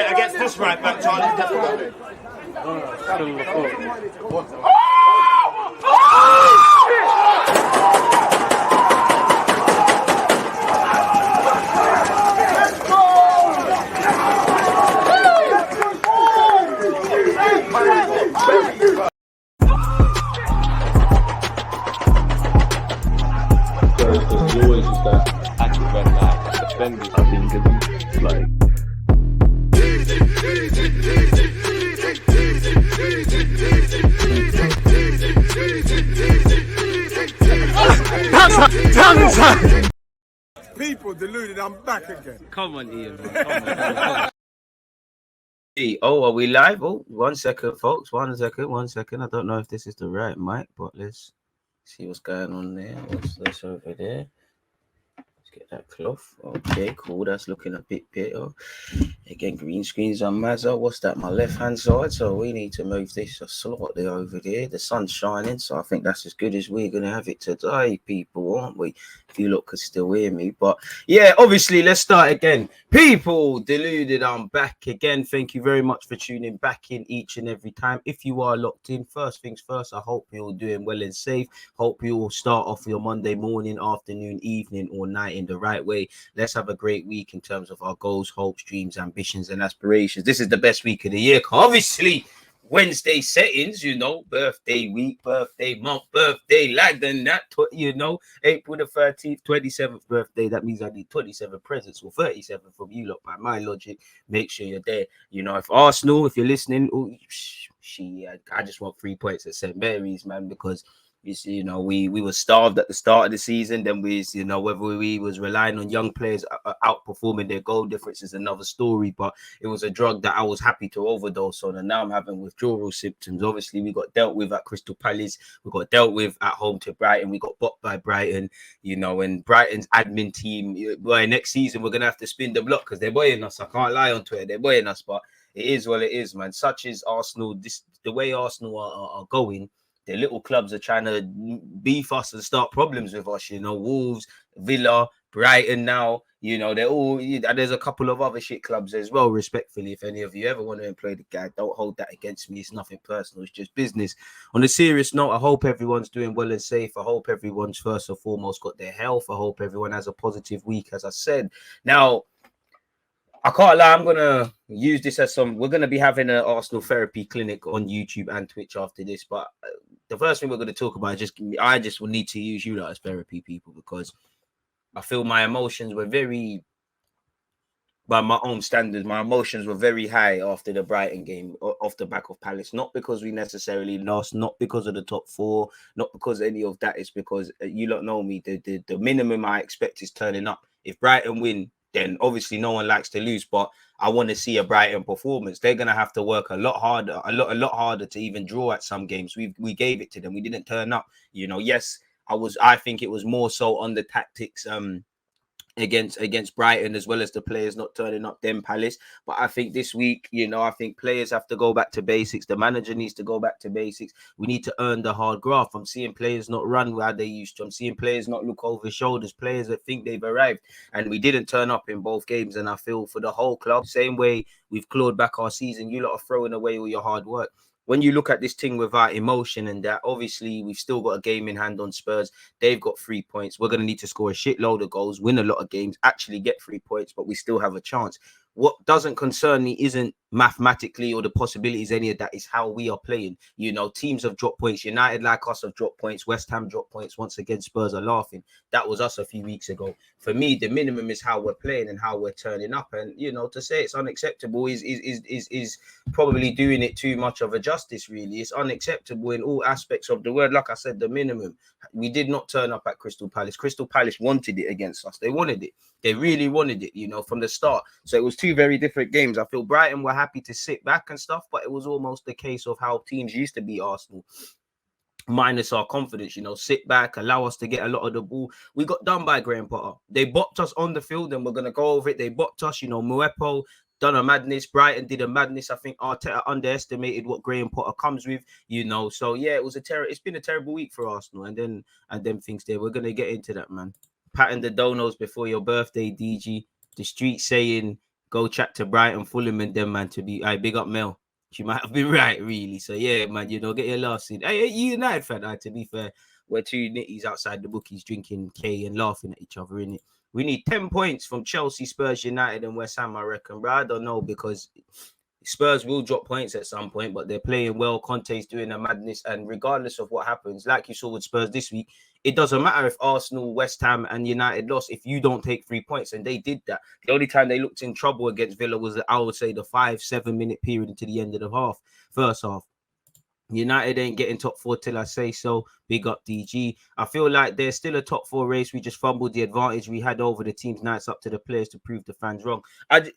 Against this right back, Charlie, definitely. You always use that active red light defenders. I think it's like people deluded. I'm back again. Come on, Ian. Come on. Oh, are we live? Oh, 1 second, folks. 1 second, 1 second. I don't know if this is the right mic, but let's see what's going on there. What's this over there? Let's get that cloth. Okay, cool. That's looking a bit better. Again, green screens on Mazza. What's that? My left-hand side. So we need to move this slightly over there. The sun's shining, so I think that's as good as we're going to have it today, people, aren't we? If you lot could still hear me. But yeah, obviously, let's start again. People, deluded, I'm back again. Thank you very much for tuning back in each and every time. If you are locked in, first things first, I hope you're doing well and safe. Hope you will start off your Monday morning, afternoon, evening, or night in the right way. Let's have a great week in terms of our goals, hopes, dreams, ambitions, and aspirations. This is the best week of the year. Obviously, Wednesday settings, you know, birthday week, birthday month, birthday lag, and that, you know, April the 13th, 27th birthday. That means I need 27 presents or 37 from you lot by my logic. Make sure you're there. You know, if Arsenal, if you're listening, I just want 3 points at St. Mary's, man, because you know, we were starved at the start of the season. Then you know, whether we was relying on young players outperforming their goal difference is another story. But it was a drug that I was happy to overdose on, and now I'm having withdrawal symptoms. Obviously, we got dealt with at Crystal Palace. We got dealt with at home to Brighton. We got bopped by Brighton. You know, and Brighton's admin team. Well, next season we're gonna have to spin the block because they're boying us. I can't lie on Twitter. They're boying us, but it is what it is, man. Such is Arsenal. The way Arsenal are going. The little clubs are trying to beef us and start problems with us, you know, Wolves, Villa, Brighton now, you know, they're all, there's a couple of other shit clubs as well, respectfully. If any of you ever want to employ the guy, don't hold that against me. It's nothing personal. It's just business. On a serious note, I hope everyone's doing well and safe. I hope everyone's first and foremost got their health. I hope everyone has a positive week, as I said. Now, I can't lie, I'm going to use this as we're going to be having an Arsenal therapy clinic on YouTube and Twitch after this, but the first thing we're going to talk about is I just will need to use you as therapy, people, because I feel my emotions were by my own standards, my emotions were very high after the Brighton game off the back of Palace. Not because we necessarily lost, not because of the top four, not because any of that. It's because you lot know me. The minimum I expect is turning up. If Brighton win, then obviously no one likes to lose, but I want to see a Brighton performance. They're going to have to work a lot harder to even draw at some games. We gave it to them. We didn't turn up. You know, yes, I think it was more so on the tactics against Brighton, as well as the players not turning up them Palace. But I think this week, you know, I think players have to go back to basics. The manager needs to go back to basics. We need to earn the hard graft. I'm seeing players not run where they used to. I'm seeing players not look over shoulders, players that think they've arrived. And we didn't turn up in both games. And I feel for the whole club, same way we've clawed back our season, you lot are throwing away all your hard work. When you look at this thing without emotion and that, obviously, we've still got a game in hand on Spurs. They've got 3 points. We're going to need to score a shitload of goals, win a lot of games, actually get 3 points, but we still have a chance. What doesn't concern me isn't mathematically or the possibilities, any of that, is how we are playing. You know, teams have dropped points. United, like us, have dropped points. West Ham dropped points. Once again, Spurs are laughing. That was us a few weeks ago. For me, the minimum is how we're playing and how we're turning up. And, you know, to say it's unacceptable is probably doing it too much of a justice, really. It's unacceptable in all aspects of the word. Like I said, the minimum. We did not turn up at Crystal Palace. Crystal Palace wanted it against us. They wanted it. They really wanted it, you know, from the start. So it was two very different games. I feel Brighton were happy to sit back and stuff, but it was almost the case of how teams used to beat Arsenal. Minus our confidence, you know, sit back, allow us to get a lot of the ball. We got done by Graham Potter. They bopped us on the field, and we're going to go over it. They bopped us, you know, Muepo done a madness. Brighton did a madness. I think Arteta underestimated what Graham Potter comes with, you know. So, yeah, it's been a terrible week for Arsenal. And then things there. We're going to get into that, man. Patting the donos before your birthday, DG. the street saying go chat to Brighton, Fulham, and them, man, to be I big up Mel. She might have been right, really. So yeah, man, you know, get your laughs in. Hey, you United fan, to be fair, we're two nitties outside the bookies drinking K and laughing at each other, innit? We need 10 points from Chelsea, Spurs, United, and West Ham, I reckon. But I don't know, because Spurs will drop points at some point, but they're playing well. Conte's doing a madness, and regardless of what happens, like you saw with Spurs this week, it doesn't matter if Arsenal, West Ham, and United lost if you don't take 3 points, and they did that. The only time they looked in trouble against Villa was, I would say, the 5-7 minute period into the end of the first half. United ain't getting top 4 till I say so. Big up DG. I feel like there's still a top 4 race. We just fumbled the advantage we had over the teams. Now it's up to the players to prove the fans wrong.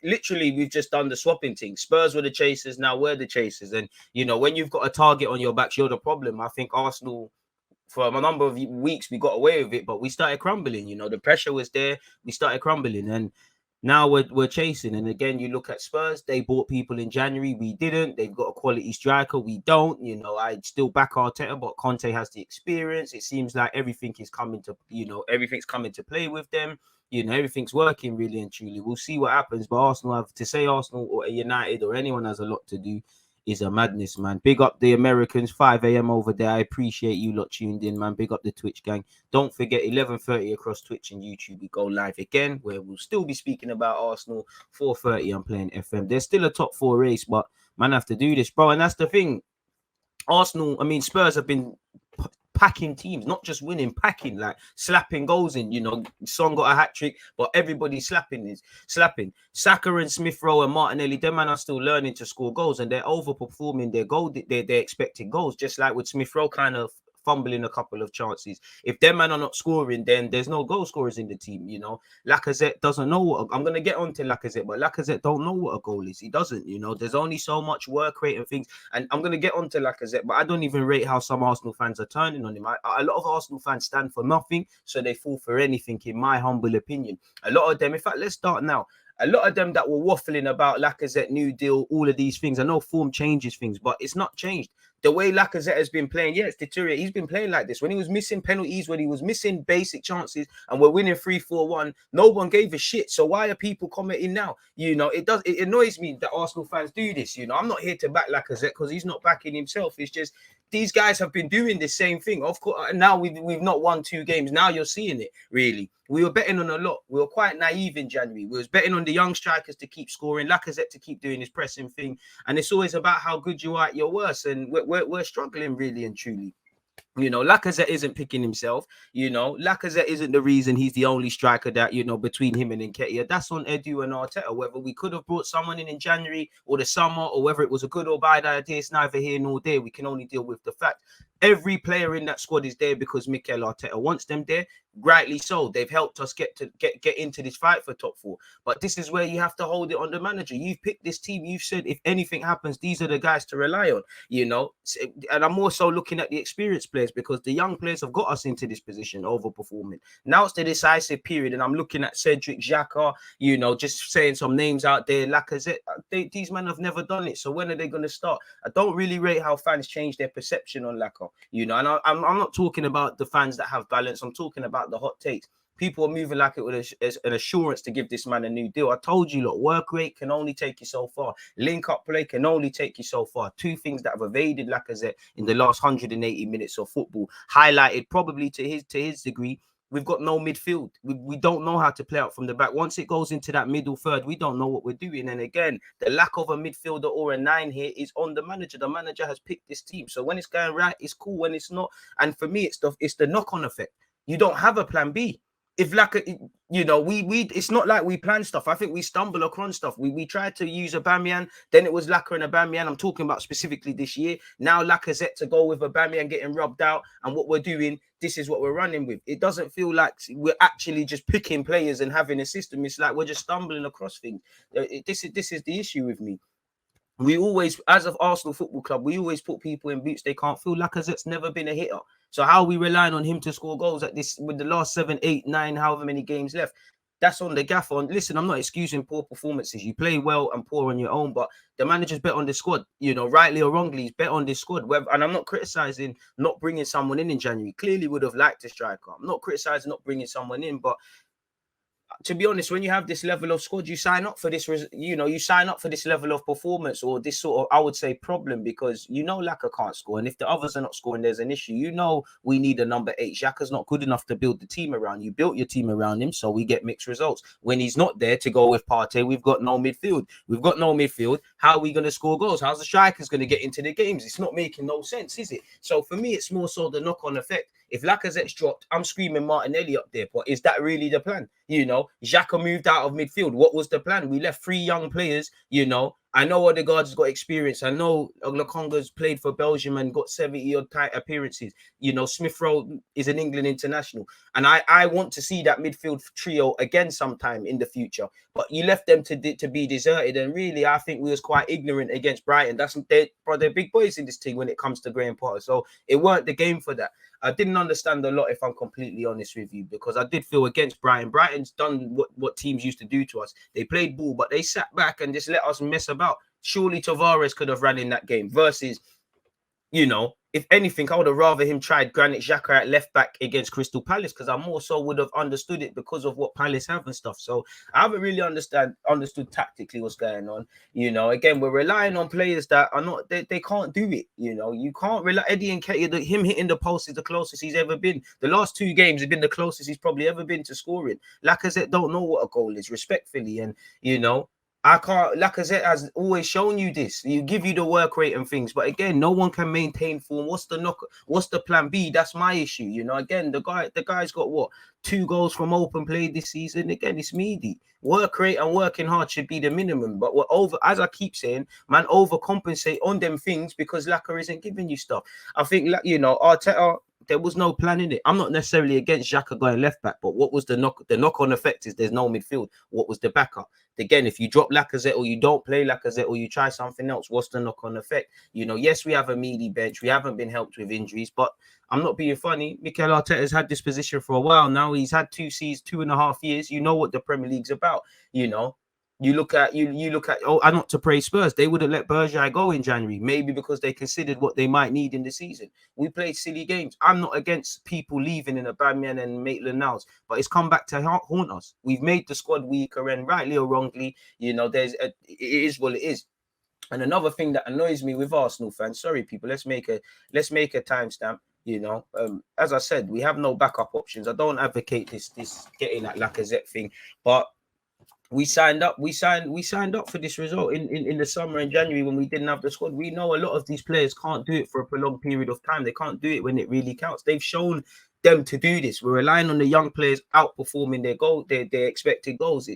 Literally, we've just done the swapping thing. Spurs were the chasers. Now we're the chasers. And, you know, when you've got a target on your back, you're the problem. I think Arsenal, for a number of weeks, we got away with it, but we started crumbling. You know, the pressure was there. We started crumbling. And now we're chasing. And again, you look at Spurs, they bought people in January. We didn't. They've got a quality striker. We don't. You know, I still back Arteta, but Conte has the experience. It seems like everything is coming to, you know, everything's coming to play with them. You know, everything's working really and truly. We'll see what happens. But Arsenal or United or anyone has a lot to do is a madness, man. Big up the Americans, 5 a.m. over there. I appreciate you lot tuned in, man. Big up the Twitch gang. Don't forget, 11:30 across Twitch and YouTube. We go live again, where we'll still be speaking about Arsenal. 4:30, I'm playing FM. There's still a top 4 race, but man, I have to do this, bro. And that's the thing. Spurs have been packing teams, not just winning, packing, like slapping goals in. You know, Son got a hat trick, but everybody slapping. Saka and Smith Rowe and Martinelli, them man are still learning to score goals, and they're overperforming their expected goals. Just like with Smith Rowe, kind of fumbling a couple of chances. If them man are not scoring, then there's no goal scorers in the team. You know, Lacazette doesn't know what I'm gonna get onto Lacazette, but Lacazette don't know what a goal is. He doesn't. You know, there's only so much work rate and things. And I'm gonna get onto Lacazette, but I don't even rate how some Arsenal fans are turning on him. A lot of Arsenal fans stand for nothing, so they fall for anything. In my humble opinion, a lot of them. In fact, let's start now. A lot of them that were waffling about Lacazette, new deal, all of these things. I know form changes things, but it's not changed. The way Lacazette has been playing, yeah, it's deteriorated. He's been playing like this. When he was missing penalties, when he was missing basic chances, and we're winning 3-4-1, no one gave a shit. So why are people commenting now? You know, it annoys me that Arsenal fans do this. You know, I'm not here to back Lacazette because he's not backing himself. It's just these guys have been doing the same thing. Of course, now we've not won 2 games. Now you're seeing it, really. We were betting on a lot. We were quite naive in January. We was betting on the young strikers to keep scoring, Lacazette to keep doing his pressing thing. And it's always about how good you are at your worst. And we're struggling really and truly. You know, Lacazette isn't picking himself. You know, Lacazette isn't the reason he's the only striker that, you know, between him and Nketiah. That's on Edu and Arteta. Whether we could have brought someone in January or the summer, or whether it was a good or bad idea, it's neither here nor there. We can only deal with the fact. Every player in that squad is there because Mikel Arteta wants them there. Rightly so. They've helped us get into this fight for top 4. But this is where you have to hold it on the manager. You've picked this team. You've said if anything happens, these are the guys to rely on. You know, and I'm also looking at the experienced players because the young players have got us into this position, overperforming. Now it's the decisive period, and I'm looking at Cedric, Xhaka, you know, just saying some names out there. Lacazette, these men have never done it. So when are they going to start? I don't really rate how fans change their perception on Lacazette. You know, and I'm not talking about the fans that have balance. I'm talking about the hot takes. People are moving like it was an assurance to give this man a new deal. I told you, look, work rate can only take you so far. Link-up play can only take you so far. 2 things that have evaded Lacazette in the last 180 minutes of football, highlighted probably to his degree. We've got no midfield. We don't know how to play out from the back. Once it goes into that middle third, we don't know what we're doing. And again, the lack of a midfielder or a 9 here is on the manager. The manager has picked this team. So when it's going right, it's cool. When it's not, and for me, it's the knock-on effect. You don't have a plan B. If you know, it's not like we plan stuff. I think we stumble across stuff. We tried to use Aubameyang, then it was Laka and Aubameyang. I'm talking about specifically this year. Now Lacazette to go with Aubameyang getting rubbed out, and what we're doing, this is what we're running with. It doesn't feel like we're actually just picking players and having a system. It's like we're just stumbling across things. This is the issue with me. We always, as of Arsenal Football Club, we always put people in boots they can't fill. Lacazette's never been a hitter. So how are we relying on him to score goals at this with the last 7, 8, 9, however many games left? That's on the gaffer. And listen, I'm not excusing poor performances. You play well and poor on your own, but the manager's bet on the squad. You know, rightly or wrongly, he's bet on this squad. And I'm not criticizing not bringing someone in January. Clearly would have liked a striker. I'm not criticizing not bringing someone in, but to be honest, when you have this level of squad, you sign up for this, you sign up for this level of performance or this sort of, I would say, problem, because Laka can't score. And if the others are not scoring, there's an issue. We need a number 8. Xhaka's not good enough to build the team around. You built your team around him, so we get mixed results. When he's not there to go with Partey, we've got no midfield. How are we going to score goals? How's the strikers going to get into the games? It's not making no sense, is it? So for me, it's more so the knock-on effect. If Lacazette's dropped, I'm screaming Martinelli up there. But is that really the plan? Xhaka moved out of midfield. What was the plan? We left 3 young players, I know Odegaard's got experience. I know Lokonga's played for Belgium and got 70-odd appearances. Smith Rowe is an England international. And I want to see that midfield trio again sometime in the future. But you left them to be deserted. And really, I think we was quite ignorant against Brighton. They're big boys in this team when it comes to Graham Potter. So it weren't the game for that. I didn't understand a lot, if I'm completely honest with you, because I did feel against Brighton. Brighton's done what teams used to do to us. They played ball, but they sat back and just let us mess about. Surely Tavares could have ran in that game versus, if anything, I would have rather him tried Granit Xhaka at left back against Crystal Palace, because I more so would have understood it because of what Palace have and stuff. So I haven't really understood tactically what's going on. Again, we're relying on players that are not, they can't do it. You can't rely. Eddie Nketiah, him hitting the post is the closest he's ever been. The last 2 games have been the closest he's probably ever been to scoring. Lacazette don't know what a goal is, respectfully. And, Lacazette has always shown you this. You give you the work rate and things, but again, no one can maintain form. What's the plan B? That's my issue. Again, the guy's got 2 goals from open play this season. Again, it's meaty. Work rate and working hard should be the minimum. But we're over, as I keep saying, man, overcompensate on them things because Laka isn't giving you stuff. I think, Arteta, there was no plan in it. I'm not necessarily against Xhaka going left back, but what was the knock-on effect is there's no midfield. What was the backup? Again, if you drop Lacazette or you don't play Lacazette or you try something else, what's the knock-on effect? Yes, we have a meaty bench. We haven't been helped with injuries, but I'm not being funny. Mikel Arteta's had this position for a while now. He's had 2 seasons, 2.5 years. You know what the Premier League's about. You look at I'm not to praise Spurs. They would have let Bergwijn go in January, maybe because they considered what they might need in the season. We played silly games. I'm not against people leaving in Aubameyang and Maitland-Niles, but it's come back to haunt us. We've made the squad weaker, and rightly or wrongly, it is what it is. And another thing that annoys me with Arsenal fans, sorry people, let's make a timestamp. As I said, we have no backup options. I don't advocate this getting that Lacazette thing, but we signed up for this result in the summer and January when we didn't have the squad. We know a lot of these players can't do it for a prolonged period of time. They can't do it when it really counts. They've shown them to do this. We're relying on the young players outperforming their expected goals.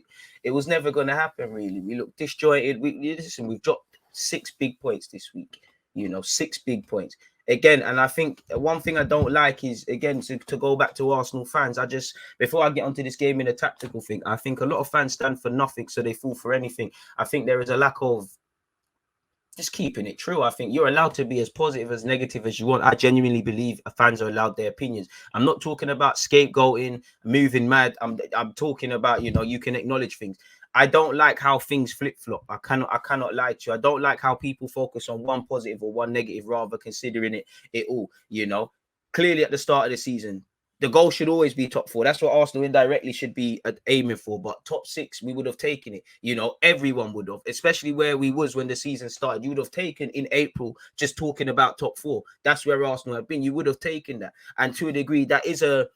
It was never going to happen, really. We look disjointed. We've dropped 6 big points this week. 6 big points. Again, and I think one thing I don't like is, again, to go back to Arsenal fans, before I get onto this game in a tactical thing, I think a lot of fans stand for nothing, so they fall for anything. I think there is a lack of just keeping it true. I think you're allowed to be as positive as negative as you want. I genuinely believe fans are allowed their opinions. I'm not talking about scapegoating, moving mad. I'm talking about, you can acknowledge things. I don't like how things flip-flop. I cannot lie to you. I don't like how people focus on one positive or one negative rather considering it all, Clearly at the start of the season, the goal should always be top 4. That's what Arsenal indirectly should be aiming for. But top 6, we would have taken it. Everyone would have, especially where we was when the season started. You would have taken in April just talking about top 4. That's where Arsenal have been. You would have taken that. And to a degree, that is a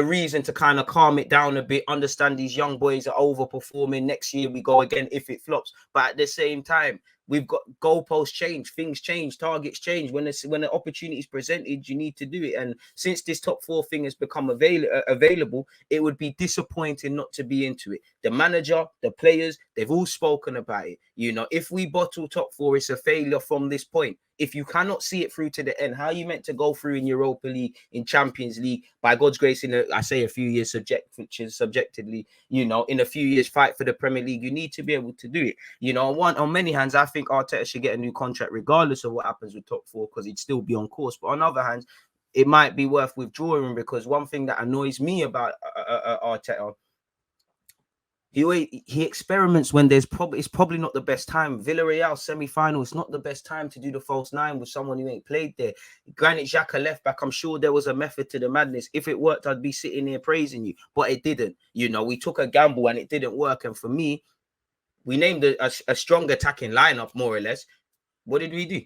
reason to kind of calm it down a bit, understand these young boys are overperforming. Next year we go again if it flops. But at the same time, we've got goalposts change, things change, targets change. When the opportunity is presented, you need to do it. And since this top 4 thing has become available, it would be disappointing not to be into it. The manager, the players, they've all spoken about it. If we bottle top 4, it's a failure from this point. If you cannot see it through to the end, how are you meant to go through in Europa League, in Champions League, by God's grace, in a few years subjectively, in a few years fight for the Premier League? You need to be able to do it. On many hands, I think Arteta should get a new contract regardless of what happens with top 4 because he'd still be on course. But on other hands, it might be worth withdrawing because one thing that annoys me about Arteta He experiments when it's probably not the best time. Villarreal semi-final, it's not the best time to do the false nine with someone who ain't played there. Granit Xhaka left back. I'm sure there was a method to the madness. If it worked, I'd be sitting here praising you, but it didn't. You know, we took a gamble and it didn't work. And for me, we named a strong attacking lineup, more or less. What did we do?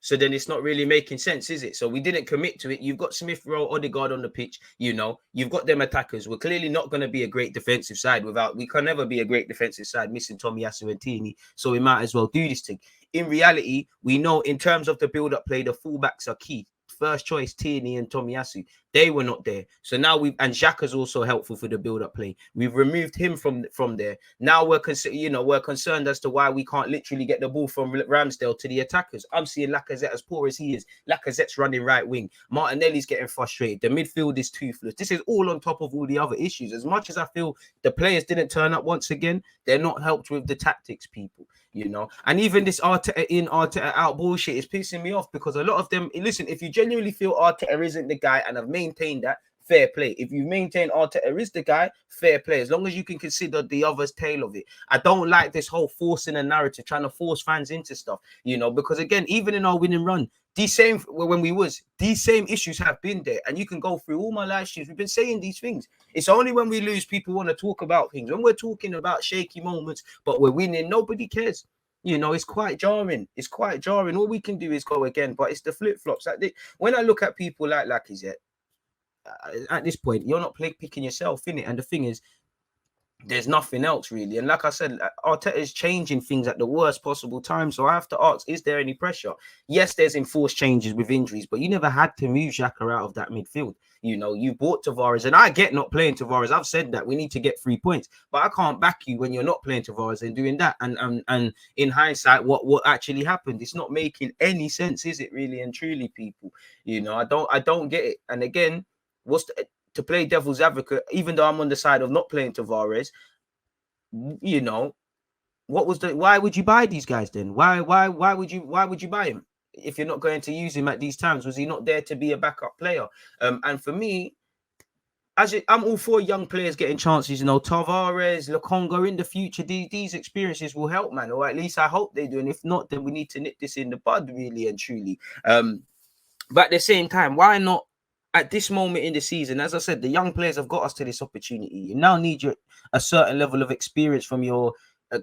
So then it's not really making sense, is it? So we didn't commit to it. You've got Smith Rowe, Odegaard on the pitch. You know, you've got them attackers. We're clearly not going to be a great defensive side we can never be a great defensive side missing Tomiyasu and Tierney. So we might as well do this thing. In reality, we know in terms of the build-up play, the fullbacks are key. First choice, Tierney and Tomiyasu. They were not there. So now and Xhaka's also helpful for the build-up play. We've removed him from there. Now we're concerned as to why we can't literally get the ball from Ramsdale to the attackers. I'm seeing Lacazette as poor as he is. Lacazette's running right wing. Martinelli's getting frustrated. The midfield is toothless. This is all on top of all the other issues. As much as I feel the players didn't turn up once again, they're not helped with the tactics, people. You know, and even this Arteta in, Arteta out bullshit is pissing me off because a lot of them, listen, if you genuinely feel Arteta isn't the guy and have maintained that, fair play. If you maintain Arteta is the guy, fair play. As long as you can consider the other's tail of it. I don't like this whole forcing a narrative, trying to force fans into stuff, you know, because again, even in our winning run, these same issues have been there. And you can go through all my live streams. We've been saying these things. It's only when we lose, people want to talk about things. When we're talking about shaky moments, but we're winning, nobody cares. You know, it's quite jarring. It's quite jarring. All we can do is go again, but it's the flip-flops. When I look at people like Lacazette, at this point, you're not picking yourself, innit? And the thing is, there's nothing else really. And like I said, Arteta is changing things at the worst possible time. So I have to ask, is there any pressure? Yes, there's enforced changes with injuries, but you never had to move Xhaka out of that midfield. You know, you bought Tavares, and I get not playing Tavares. I've said that we need to get 3 points, but I can't back you when you're not playing Tavares and doing that. And in hindsight, what actually happened? It's not making any sense, is it? Really and truly, people. You know, I don't get it. And again, to play devil's advocate, even though I'm on the side of not playing Tavares, you know, why would you buy these guys then? Why would you buy him if you're not going to use him at these times? Was he not there to be a backup player? And for me, I'm all for young players getting chances, you know, Tavares, Lokonga in the future. These experiences will help, man, or at least I hope they do. And if not, then we need to nip this in the bud, really and truly. But at the same time, why not? At this moment in the season, as I said, the young players have got us to this opportunity. You now need a certain level of experience from your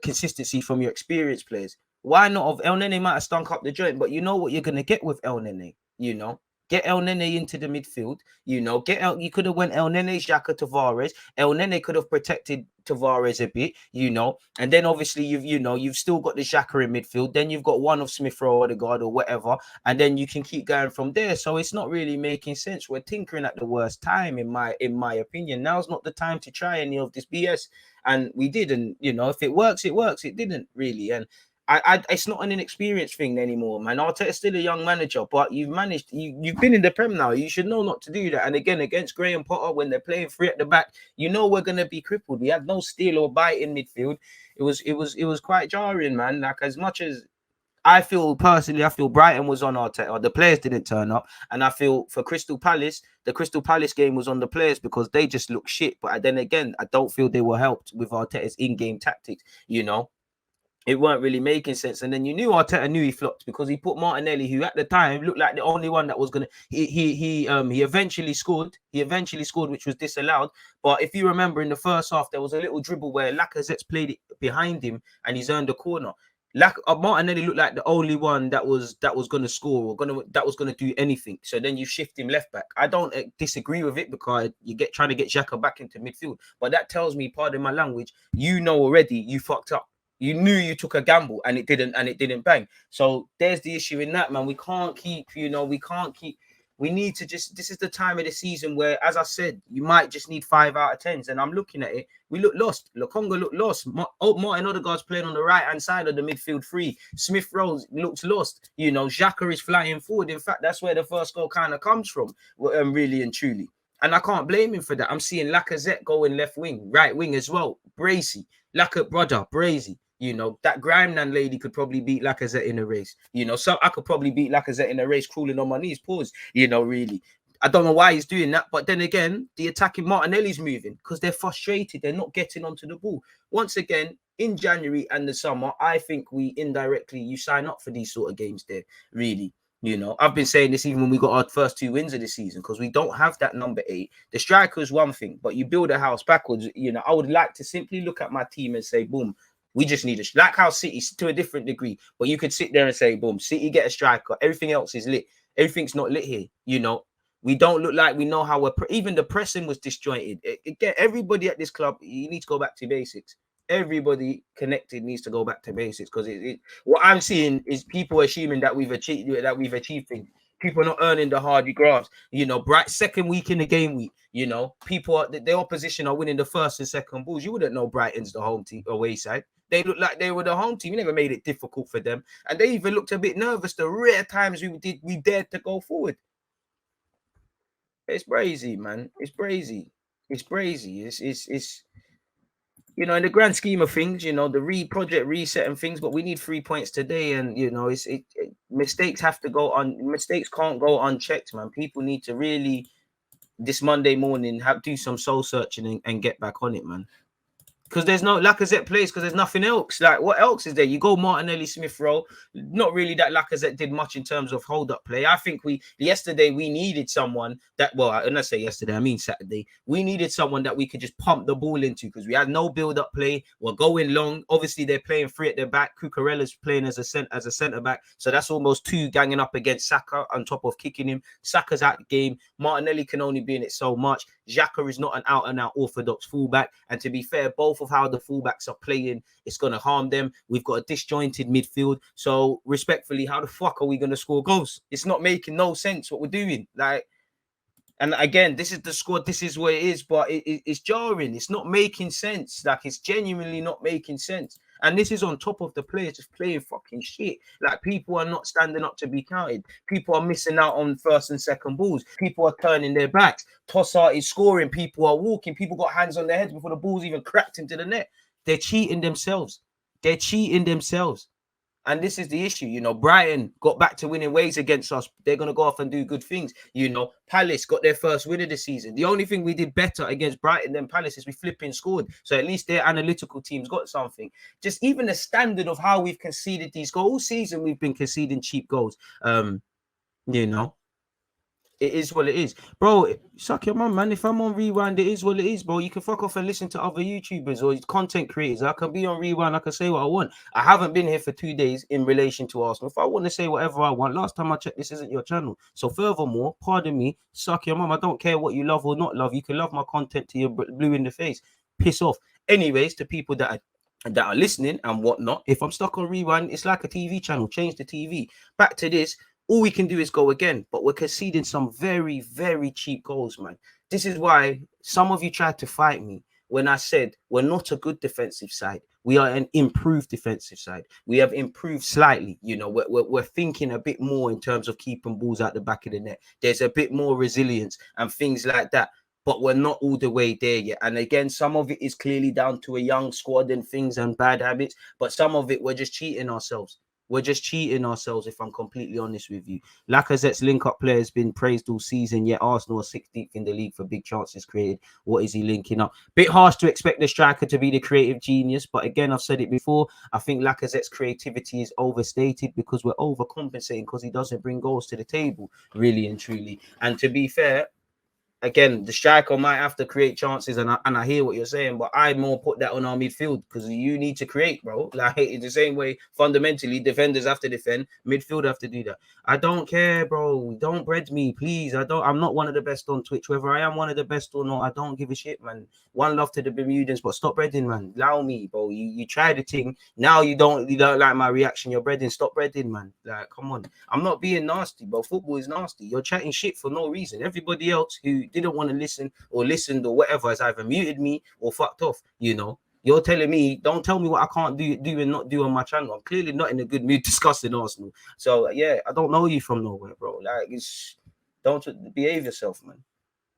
consistency from your experienced players. Why not? El Nene might have stunk up the joint, but you know what you're going to get with El Nene, you know. Get El Nene into the midfield, you know. You could have went El Nene, Xhaka, Tavares. El Nene could have protected Tavares a bit, you know. And then obviously you've still got the Xhaka in midfield. Then you've got one of Smith Rowe, Odegaard, or whatever, and then you can keep going from there. So it's not really making sense. We're tinkering at the worst time, in my opinion. Now's not the time to try any of this BS. And we did, and you know, if it works, it works. It didn't really, and it's not an inexperienced thing anymore, man. Arteta's still a young manager, but you've been in the Prem now. You should know not to do that. And again, against Graham Potter, when they're playing free at the back, you know we're gonna be crippled. We had no steal or bite in midfield. It was quite jarring, man. Like, as much as I feel Brighton was on Arteta. The players didn't turn up. And I feel for Crystal Palace, the Crystal Palace game was on the players because they just look shit. But then again, I don't feel they were helped with Arteta's in-game tactics, you know. It weren't really making sense. And then you knew Arteta knew he flopped because he put Martinelli, who at the time looked like the only one that was going to... He eventually scored. He eventually scored, which was disallowed. But if you remember, in the first half, there was a little dribble where Lacazette's played it behind him and he's earned a corner. Martinelli looked like the only one that was going to score or that was going to do anything. So then you shift him left back. I don't disagree with it because you trying to get Xhaka back into midfield. But that tells me, pardon my language, you know already you fucked up. You knew you took a gamble and it didn't bang. So there's the issue in that, man. We need to just, this is the time of the season where, as I said, you might just need 5 out of 10s. And I'm looking at it. We look lost. Lokonga looked lost. Martin Odegaard's playing on the right-hand side of the midfield free. Smith Rowe looks lost. You know, Xhaka is flying forward. In fact, that's where the first goal kind of comes from, really and truly. And I can't blame him for that. I'm seeing Lacazette going left wing, right wing as well. Brazy, Brazy. You know, that Grimeland lady could probably beat Lacazette in a race. You know, so I could probably beat Lacazette in a race crawling on my knees. Pause. You know, really. I don't know why he's doing that, but then again, the attacking Martinelli's moving because they're frustrated. They're not getting onto the ball. Once again, in January and the summer, I think you sign up for these sort of games there, really. You know, I've been saying this even when we got our first 2 wins of the season because we don't have that number 8. The striker is one thing, but you build a house backwards. You know, I would like to simply look at my team and say, boom, we just need like how City to a different degree, but you could sit there and say, boom, City get a striker. Everything else is lit. Everything's not lit here. You know, we don't look like we know how even the pressing was disjointed. Everybody at this club, you need to go back to basics. Everybody connected needs to go back to basics because what I'm seeing is people assuming that we've achieved things. People are not earning the hard graphs. You know, second week in the game week. You know, the opposition are winning the first and second balls. You wouldn't know Brighton's the home team away side. They look like they were the home team. We never made it difficult for them, and they even looked a bit nervous the rare times we dared to go forward. It's crazy, man. It's crazy. It's you know, in the grand scheme of things, you know, the project reset and things, but we need 3 points today. And, you know, mistakes have to go on. Mistakes can't go unchecked, man. People need to really, this Monday morning, do some soul searching and get back on it, man. Because there's no Lacazette plays because there's nothing else. Like, what else is there? You go Martinelli, Smith Rowe. Not really that Lacazette did much in terms of hold-up play. I think yesterday we needed someone that, well, when I say yesterday, I mean Saturday. We needed someone that we could just pump the ball into because we had no build-up play. We're going long. Obviously, they're playing 3 at the back. Cucurella's playing as a centre-back. So that's almost 2 ganging up against Saka on top of kicking him. Saka's out the game. Martinelli can only be in it so much. Xhaka is not an out-and-out orthodox fullback. And to be fair, both of how the fullbacks are playing, it's going to harm them. We've got a disjointed midfield. So respectfully, how the fuck are we going to score goals? It's not making no sense what we're doing. Like, and again, this is the squad. This is what it is, but it's jarring. It's not making sense. Like, it's genuinely not making sense. And this is on top of the players just playing fucking shit. Like, people are not standing up to be counted. People are missing out on first and second balls. People are turning their backs. Tossart is scoring. People are walking. People got hands on their heads before the ball's even cracked into the net. They're cheating themselves. They're cheating themselves. And this is the issue, you know. Brighton got back to winning ways against us. They're going to go off and do good things. You know, Palace got their first win of the season. The only thing we did better against Brighton than Palace is we flipping scored. So at least their analytical team's got something. Just even the standard of how we've conceded these goals. All season we've been conceding cheap goals. You know. It is what it is. Bro, suck your mum, man. If I'm on Rewind, it is what it is, bro. You can fuck off and listen to other YouTubers or content creators. I can be on Rewind. I can say what I want. I haven't been here for 2 days in relation to Arsenal. If I want to say whatever I want, last time I checked, this isn't your channel. So furthermore, pardon me, suck your mum. I don't care what you love or not love. You can love my content to your blue in the face. Piss off. Anyways, to people that are listening and whatnot, if I'm stuck on Rewind, it's like a TV channel. Change the TV. Back to this. All we can do is go again, but we're conceding some very, very cheap goals, man. This is why some of you tried to fight me when I said we're not a good defensive side. We are an improved defensive side. We have improved slightly. You know, we're thinking a bit more in terms of keeping balls out the back of the net. There's a bit more resilience and things like that. But we're not all the way there yet. And again, some of it is clearly down to a young squad and things and bad habits. But some of it, we're just cheating ourselves. We're just cheating ourselves, if I'm completely honest with you. Lacazette's link-up player has been praised all season, yet Arsenal are 16th in the league for big chances created. What is he linking up? Bit harsh to expect the striker to be the creative genius, but again, I've said it before, I think Lacazette's creativity is overstated because we're overcompensating because he doesn't bring goals to the table, really and truly. And to be fair, again, the striker might have to create chances, and I hear what you're saying, but I more put that on our midfield because you need to create, bro. Like, in the same way, fundamentally, defenders have to defend, midfield have to do that. I don't care, bro. Don't bread me, please. I'm not one of the best on Twitch. Whether I am one of the best or not, I don't give a shit, man. One love to the Bermudans, but stop breading, man. Allow me, bro. You tried the thing. Now you don't like my reaction. You're breading. Stop breading, man. Like, come on. I'm not being nasty, bro. Football is nasty. You're chatting shit for no reason. Everybody else who didn't want to listen or listened or whatever has either muted me or fucked off. You know, you're telling me, don't tell me what I can't do and not do on my channel. I'm clearly not in a good mood discussing Arsenal. So yeah, I don't know you from nowhere, bro. Like, don't behave yourself, man.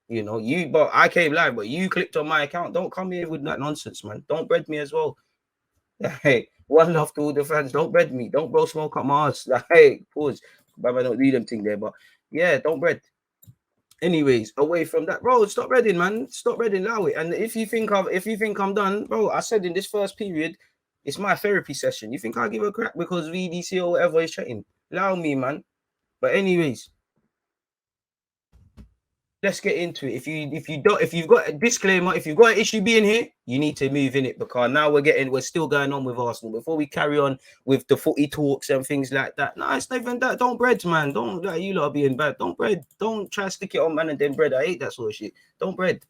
You know, but I came live, but you clicked on my account. Don't come here with that nonsense, man. Don't bread me as well. Hey, one love to all the fans. Don't bread me. Don't blow smoke up my ass. Like, hey, pause. But I don't read them thing there, but yeah, don't bread. Anyways, away from that, bro, stop reading, man. Stop reading, allow it. And if you think I'm done, bro, I said in this first period, it's my therapy session. You think I'll give a crap because VDC or whatever is chatting? Allow me, man. But anyways, let's get into it. If you've got a disclaimer, if you've got an issue being here, you need to move in it, because now we're still going on with Arsenal. Before we carry on with the footy talks and things like that, no, it's not even that. Don't bread, man. Don't like you lot being bad. Don't bread. Don't try to stick it on man and then bread. I hate that sort of shit. Don't bread.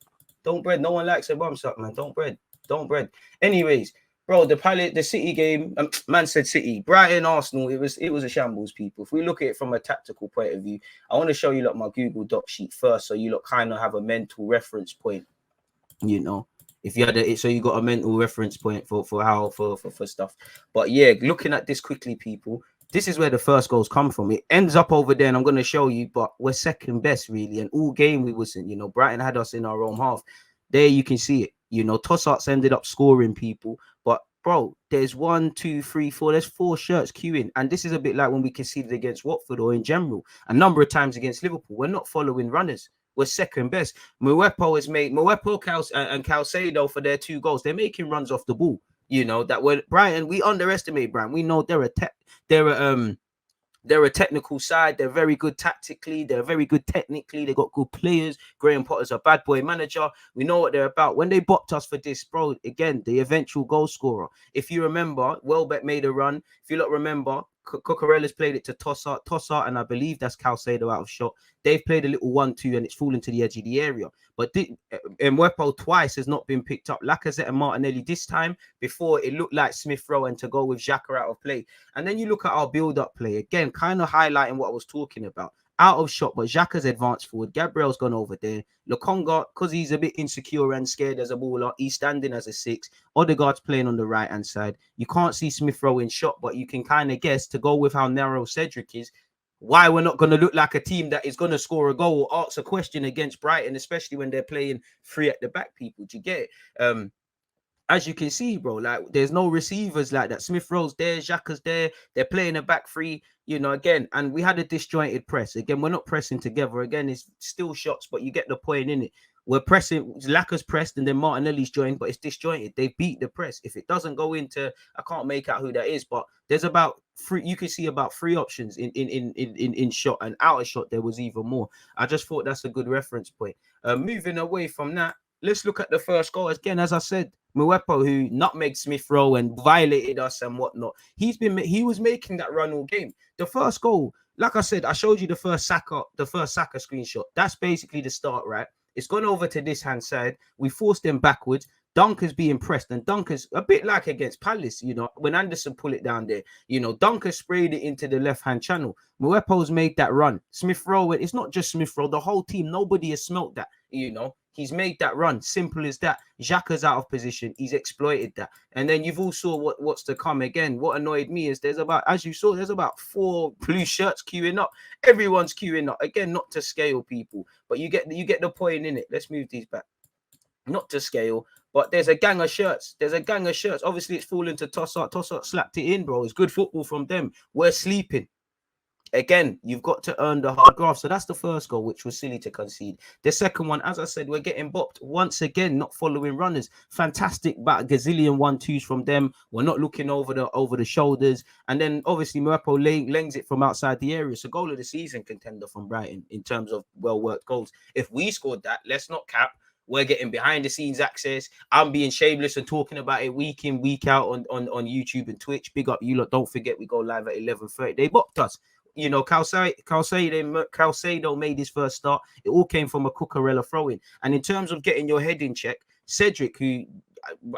Don't bread. No one likes a bum suck, man. Don't bread. Don't bread. Anyways, bro, the City game, man said City, Brighton, Arsenal, it was a shambles, people. If we look at it from a tactical point of view, I want to show you my Google Doc sheet first, so you lot kind of have a mental reference point, you know. If you had it, so you got a mental reference point for stuff. But yeah, looking at this quickly, people, this is where the first goals come from. It ends up over there, and I'm going to show you, but we're second best, really. And all game we wasn't, you know, Brighton had us in our own half. There you can see it. You know, Tossarts ended up scoring, people. But, bro, there's 1, 2, 3, 4. There's 4 shirts queuing. And this is a bit like when we conceded against Watford or in general. A number of times against Liverpool. We're not following runners. We're second best. Mwepo and Caicedo for their 2 goals. They're making runs off the ball. You know, that when Brighton, we underestimate Brighton. We know they're a technical side. They're very good tactically. They're very good technically. They got good players. Graham Potter's a bad boy manager. We know what they're about. When they bopped us for this, bro, again, the eventual goal scorer. If you remember, Welbeck made a run. If you not remember, Cucurella's played it to Tossart, and I believe that's Caicedo out of shot. They've played a little 1-2, and it's fallen to the edge of the area. But Mwepo twice has not been picked up. Lacazette and Martinelli this time. Before, it looked like Smith Rowe and to go with Xhaka out of play. And then you look at our build-up play. Again, kind of highlighting what I was talking about. Out of shot, but Xhaka's advanced forward. Gabriel's gone over there. Lokonga, because he's a bit insecure and scared as a baller, he's standing as a 6. Odegaard's playing on the right-hand side. You can't see Smith Rowe in shot, but you can kind of guess, to go with how narrow Cedric is, why we're not going to look like a team that is going to score a goal or ask a question against Brighton, especially when they're playing 3 at the back, people. Do you get it? As you can see, bro, like there's no receivers like that. Smith Rowe's there, Xhaka's there. They're playing a back 3, you know, again. And we had a disjointed press. Again, we're not pressing together. Again, it's still shots, but you get the point in it. We're pressing, Laka's pressed, and then Martinelli's joined, but it's disjointed. They beat the press. If it doesn't go into, I can't make out who that is, but there's about 3. You can see about 3 options in shot, and out of shot there was even more. I just thought that's a good reference point. Moving away from that, let's look at the first goal. Again, as I said, Mwepo, who nutmegged Smith Rowe and violated us and whatnot, he was making that run all game. The first goal, like I said, I showed you the first Saka screenshot. That's basically the start, right? It's gone over to this hand side. We forced him backwards. Dunker's being pressed, and Dunker's a bit like against Palace, you know, when Anderson pulled it down there. You know, Dunker sprayed it into the left-hand channel. Mwepo's made that run. Smith Rowe, it's not just Smith Rowe, the whole team, nobody has smelt that, you know. He's made that run. Simple as that. Xhaka's out of position. He's exploited that. And then you've all saw what's to come. Again, what annoyed me is there's about 4 blue shirts queuing up. Everyone's queuing up. Again, not to scale, people, but you get the point in it. Let's move these back. Not to scale, but there's a gang of shirts. Obviously, it's fallen to Tossart. Tossart slapped it in, bro. It's good football from them. We're sleeping. Again, you've got to earn the hard graft. So that's the first goal, which was silly to concede. The second one, as I said, we're getting bopped once again, not following runners. Fantastic, but a gazillion 1-2s from them. We're not looking over the shoulders. And then obviously Mwepo lengths it from outside the area. So goal of the season contender from Brighton in terms of well-worked goals. If we scored that, let's not cap. We're getting behind the scenes access. I'm being shameless and talking about it week in, week out on YouTube and Twitch. Big up you lot. Don't forget, we go live at 11:30. They bopped us. You know, Caicedo made his first start. It all came from a Cucurella throw-in. And in terms of getting your head in check, Cedric, who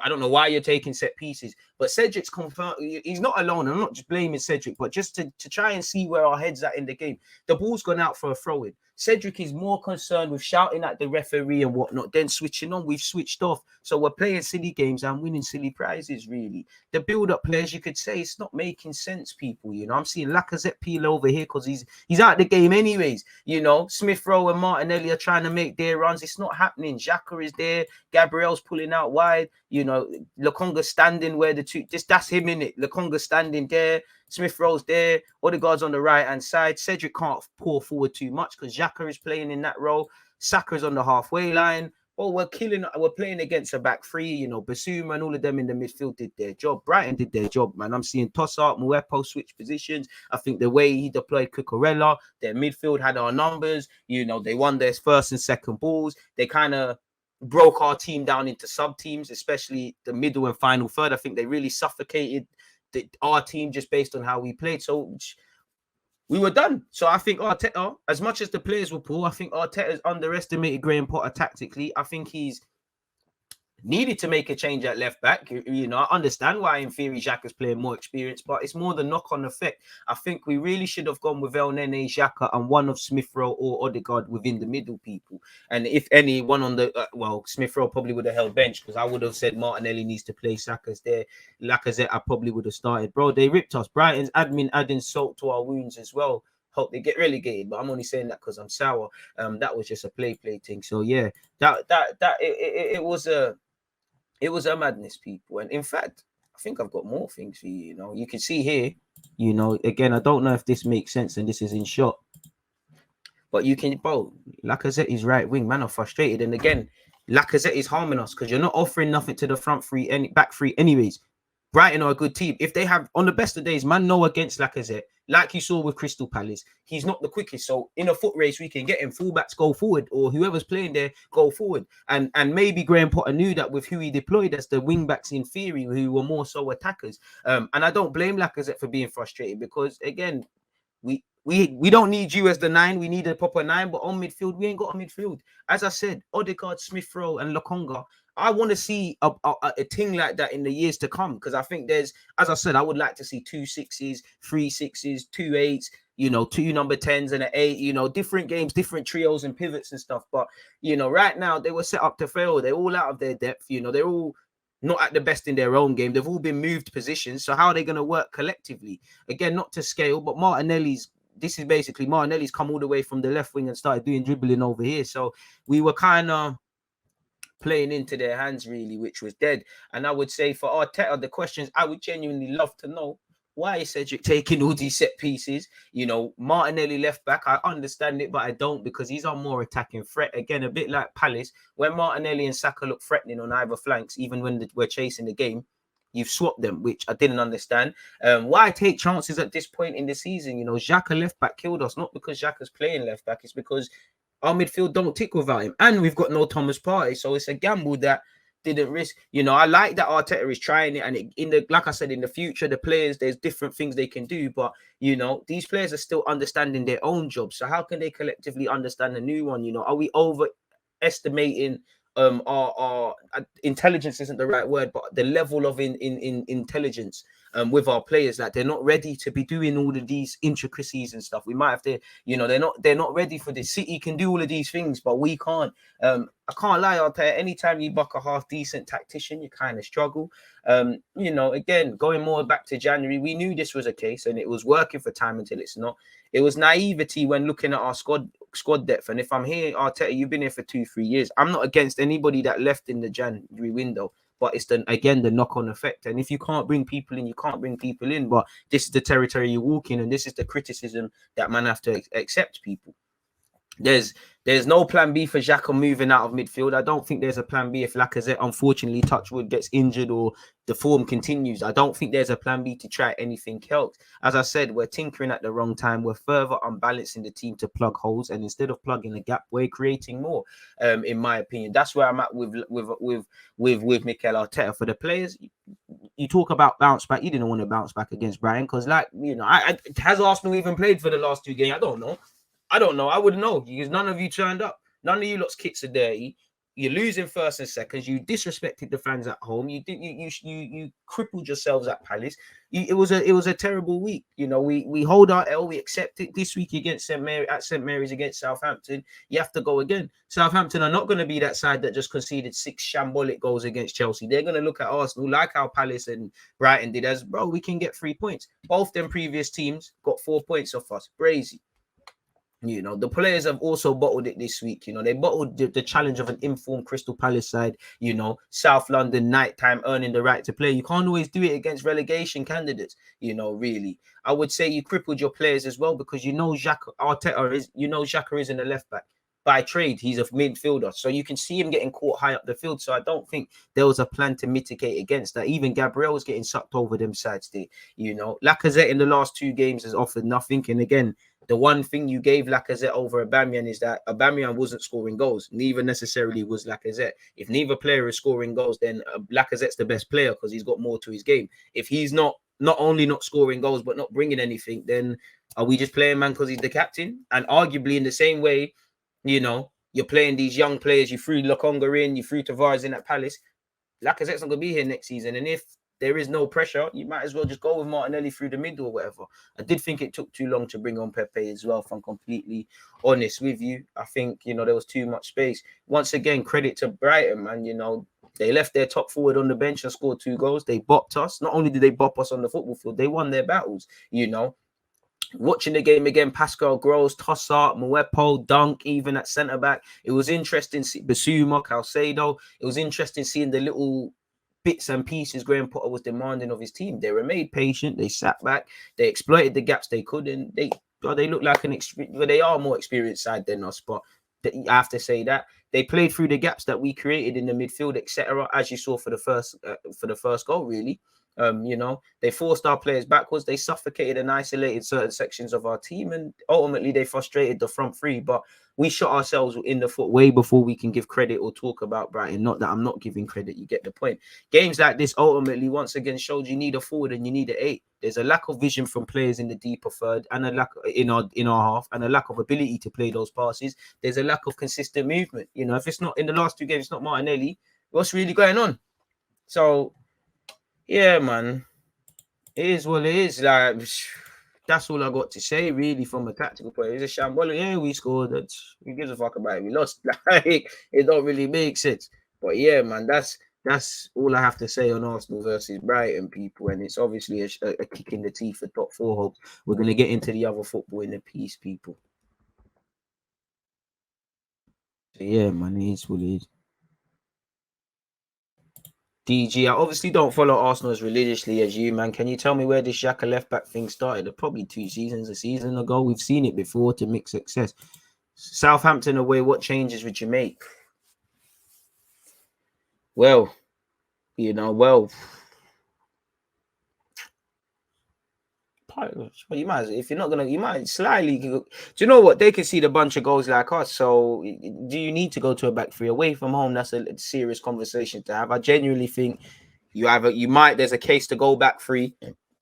I don't know why you're taking set pieces, but Cedric's confirmed. He's not alone. I'm not just blaming Cedric, but just to try and see where our head's at in the game. The ball's gone out for a throw-in. Cedric is more concerned with shouting at the referee and whatnot than switching on. We've switched off. So we're playing silly games and winning silly prizes, really. The build-up players, you could say, it's not making sense, people. You know, I'm seeing Lacazette peel over here because he's out the game anyways. You know, Smith Rowe and Martinelli are trying to make their runs. It's not happening. Xhaka is there. Gabriel's pulling out wide. You know, Lokonga standing where the two, that's him in it. Lokonga standing there. Smith Rowe's there, Odegaard's on the right-hand side. Cedric can't pour forward too much because Xhaka is playing in that role. Saka's on the halfway line. Well, we're playing against a back three, you know, Basuma and all of them in the midfield did their job. Brighton did their job, man. I'm seeing Tossart, Muepo switch positions. I think the way he deployed Cucurella, their midfield had our numbers. You know, they won their first and second balls. They kind of broke our team down into sub-teams, especially the middle and final third. I think they really suffocated our team just based on how we played. So we were done. So I think Arteta, as much as the players were poor, I think Arteta's underestimated Graham Potter tactically. I think he's needed to make a change at left back. You know, I understand why in theory Xhaka's playing more experience, but it's more the knock-on effect. I think we really should have gone with El Nene, Xhaka, and one of Smith Rowe or Odegaard within the middle people. And if any, one on the Smith Rowe probably would have held bench because I would have said Martinelli needs to play. Saka's there. Lacazette, I probably would have started. Bro, they ripped us. Brighton's admin adding salt to our wounds as well. Hope they get relegated, but I'm only saying that because I'm sour. That was just a play thing. So yeah, it was a madness, people. And in fact, I think I've got more things for you. You know, you can see here, you know, again, I don't know if this makes sense and this is in shot, but you can, bro, Lacazette is right wing, man, I'm frustrated. And again, Lacazette is harming us because you're not offering nothing to the front three, back three anyways. Brighton are a good team. If they have, on the best of days, man, no against Lacazette, like you saw with Crystal Palace, he's not the quickest. So in a foot race, we can get him. Fullbacks go forward, or whoever's playing there go forward. And maybe Graham Potter knew that with who he deployed as the wing backs in theory, who were more so attackers. And I don't blame Lacazette for being frustrated because again, we don't need you as the 9. We need a proper 9, but on midfield, we ain't got a midfield. As I said, Odegaard, Smith Rowe, and Lokonga. I want to see a thing like that in the years to come because I think there's, as I said, I would like to see 2 6s, 3 6s, 2 8s, you know, 2 number 10s and an 8, you know, different games, different trios and pivots and stuff. But, you know, right now they were set up to fail. They're all out of their depth. You know, they're all not at the best in their own game. They've all been moved positions. So how are they going to work collectively? Again, not to scale, but this is basically Martinelli's come all the way from the left wing and started doing dribbling over here. So we were kind of playing into their hands, really, which was dead. And I would say for Arteta, the questions I would genuinely love to know, why is Cedric taking all these set pieces? You know, Martinelli left back, I understand it, but I don't because he's our more attacking threat. Again, a bit like Palace, when Martinelli and Saka look threatening on either flanks, even when we're chasing the game, you've swapped them, which I didn't understand. Why take chances at this point in the season? You know, Xhaka left back killed us, not because Xhaka's playing left back, it's because our midfield don't tick without him. And we've got no Thomas Partey. So it's a gamble that didn't risk. You know, I like that Arteta is trying it. And like I said, in the future, the players, there's different things they can do. But, you know, these players are still understanding their own jobs. So how can they collectively understand a new one? You know, are we overestimating our intelligence isn't the right word, but the level of intelligence with our players, that they're not ready to be doing all of these intricacies and stuff. We might have to, you know, they're not ready for this. City can do all of these things, but we can't. I can't lie, Arteta, anytime you buck a half decent tactician, you kind of struggle. You know, again, going more back to January, we knew this was a case and it was working for time until it's not. It was naivety when looking at our squad depth. And if I'm here, Arteta, you've been here for 2-3 years. I'm not against anybody that left in the January window, but it's the knock-on effect. And if you can't bring people in, you can't bring people in. But this is the territory you walk in, and this is the criticism that man have to accept, people. There's no plan B for Xhaka moving out of midfield. I don't think there's a plan B if Lacazette, unfortunately, touch wood, gets injured or the form continues. I don't think there's a plan B to try anything else. As I said, we're tinkering at the wrong time. We're further unbalancing the team to plug holes, and instead of plugging a gap, we're creating more. In my opinion, that's where I'm at with Mikel Arteta. For the players, you talk about bounce back. You didn't want to bounce back against Brighton because, like, you know, has Arsenal even played for the last 2 games? I don't know. I wouldn't know because none of you turned up. None of you lot's kits are dirty. You're losing first and seconds. You disrespected the fans at home. You crippled yourselves at Palace. It was a terrible week. You know, we hold our L. We accept it this week against St. Mary's against Southampton. You have to go again. Southampton are not going to be that side that just conceded 6 shambolic goals against Chelsea. They're going to look at Arsenal like how Palace and Brighton did as, bro, we can get 3 points. Both them previous teams got 4 points off us. Crazy. You know, the players have also bottled it this week. You know, they bottled the challenge of an informed Crystal Palace side. You know, South London nighttime earning the right to play. You can't always do it against relegation candidates. You know, really, I would say you crippled your players as well because you know Arteta is. You know, Xhaka isn't a left back by trade. He's a midfielder, so you can see him getting caught high up the field. So I don't think there was a plan to mitigate against that. Even Gabriel was getting sucked over them sides there. You know, Lacazette in the last 2 games has offered nothing, and again, the one thing you gave Lacazette over Aubameyang is that Aubameyang wasn't scoring goals. Neither necessarily was Lacazette. If neither player is scoring goals, then Lacazette's the best player because he's got more to his game. If he's not only not scoring goals but not bringing anything, then are we just playing man because he's the captain? And arguably in the same way, you know, you're playing these young players. You threw Lokonga in, you threw Tavares in at Palace. Lacazette's not going to be here next season. And if there is no pressure, you might as well just go with Martinelli through the middle or whatever. I did think it took too long to bring on Pepe as well, if I'm completely honest with you. I think, you know, there was too much space. Once again, credit to Brighton, man. You know, they left their top forward on the bench and scored 2 goals. They bopped us. Not only did they bop us on the football field, they won their battles, you know. Watching the game again, Pascal Gross, Tossart, Mwepo, Dunk, even at centre-back. It was interesting. Basuma, Calcedo. It was interesting seeing the little bits and pieces Graham Potter was demanding of his team. They remained patient. They sat back. They exploited the gaps they could, and they look like they are more experienced side than us. But I have to say that they played through the gaps that we created in the midfield, etc. As you saw for the first goal, really. You know, they forced our players backwards. They suffocated and isolated certain sections of our team, and ultimately they frustrated the front three. But we shot ourselves in the foot way before we can give credit or talk about Brighton. Not that I'm not giving credit, you get the point. Games like this ultimately once again showed you need a forward and you need an 8. There's a lack of vision from players in the deeper third and a lack in our half, and a lack of ability to play those passes. There's a lack of consistent movement. You know, if it's not in the last 2 games, it's not Martinelli. What's really going on? So yeah, man, it is what it is. Like, that's all I got to say, really, from a tactical point. It's a shambolic. Yeah, we scored. Who gives a fuck about it? We lost. Like, it don't really make sense. But yeah, man, that's all I have to say on Arsenal versus Brighton, people. And it's obviously a kick in the teeth for top 4 hope. We're gonna get into the other football in a piece, people. So yeah, man, it is what it is. DG, I obviously don't follow Arsenal as religiously as you, man. Can you tell me where this Xhaka left back thing started? Probably a season ago. We've seen it before to mixed success. Southampton away, what changes would you make? Well, you know, you might, if you're not gonna, you might slightly. Do you know what? They can see the bunch of goals like us. So, do you need to go to a back 3 away from home? That's a serious conversation to have. I genuinely think there's a case to go back 3.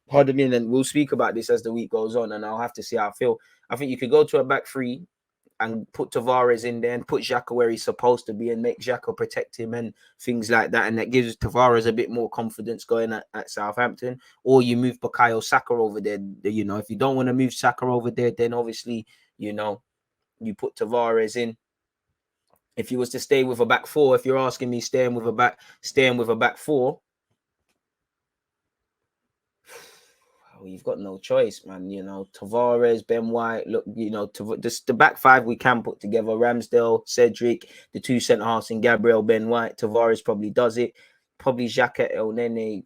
Pardon me, and we'll speak about this as the week goes on, and I'll have to see how I feel. I think you could go to a back 3 and put Tavares in there and put Xhaka where he's supposed to be and make Xhaka protect him and things like that. And that gives Tavares a bit more confidence going at Southampton. Or you move Bukayo Saka over there. You know, if you don't want to move Saka over there, then obviously, you know, you put Tavares in. If you was to stay with a back 4, if you're asking me staying with a back 4, you've got no choice, man. You know, Tavares, Ben White, look, you know, the back 5 we can put together. Ramsdale, Cedric, the 2 centre halves in Gabriel, Ben White. Tavares probably does it. Probably Xhaka, El Nene.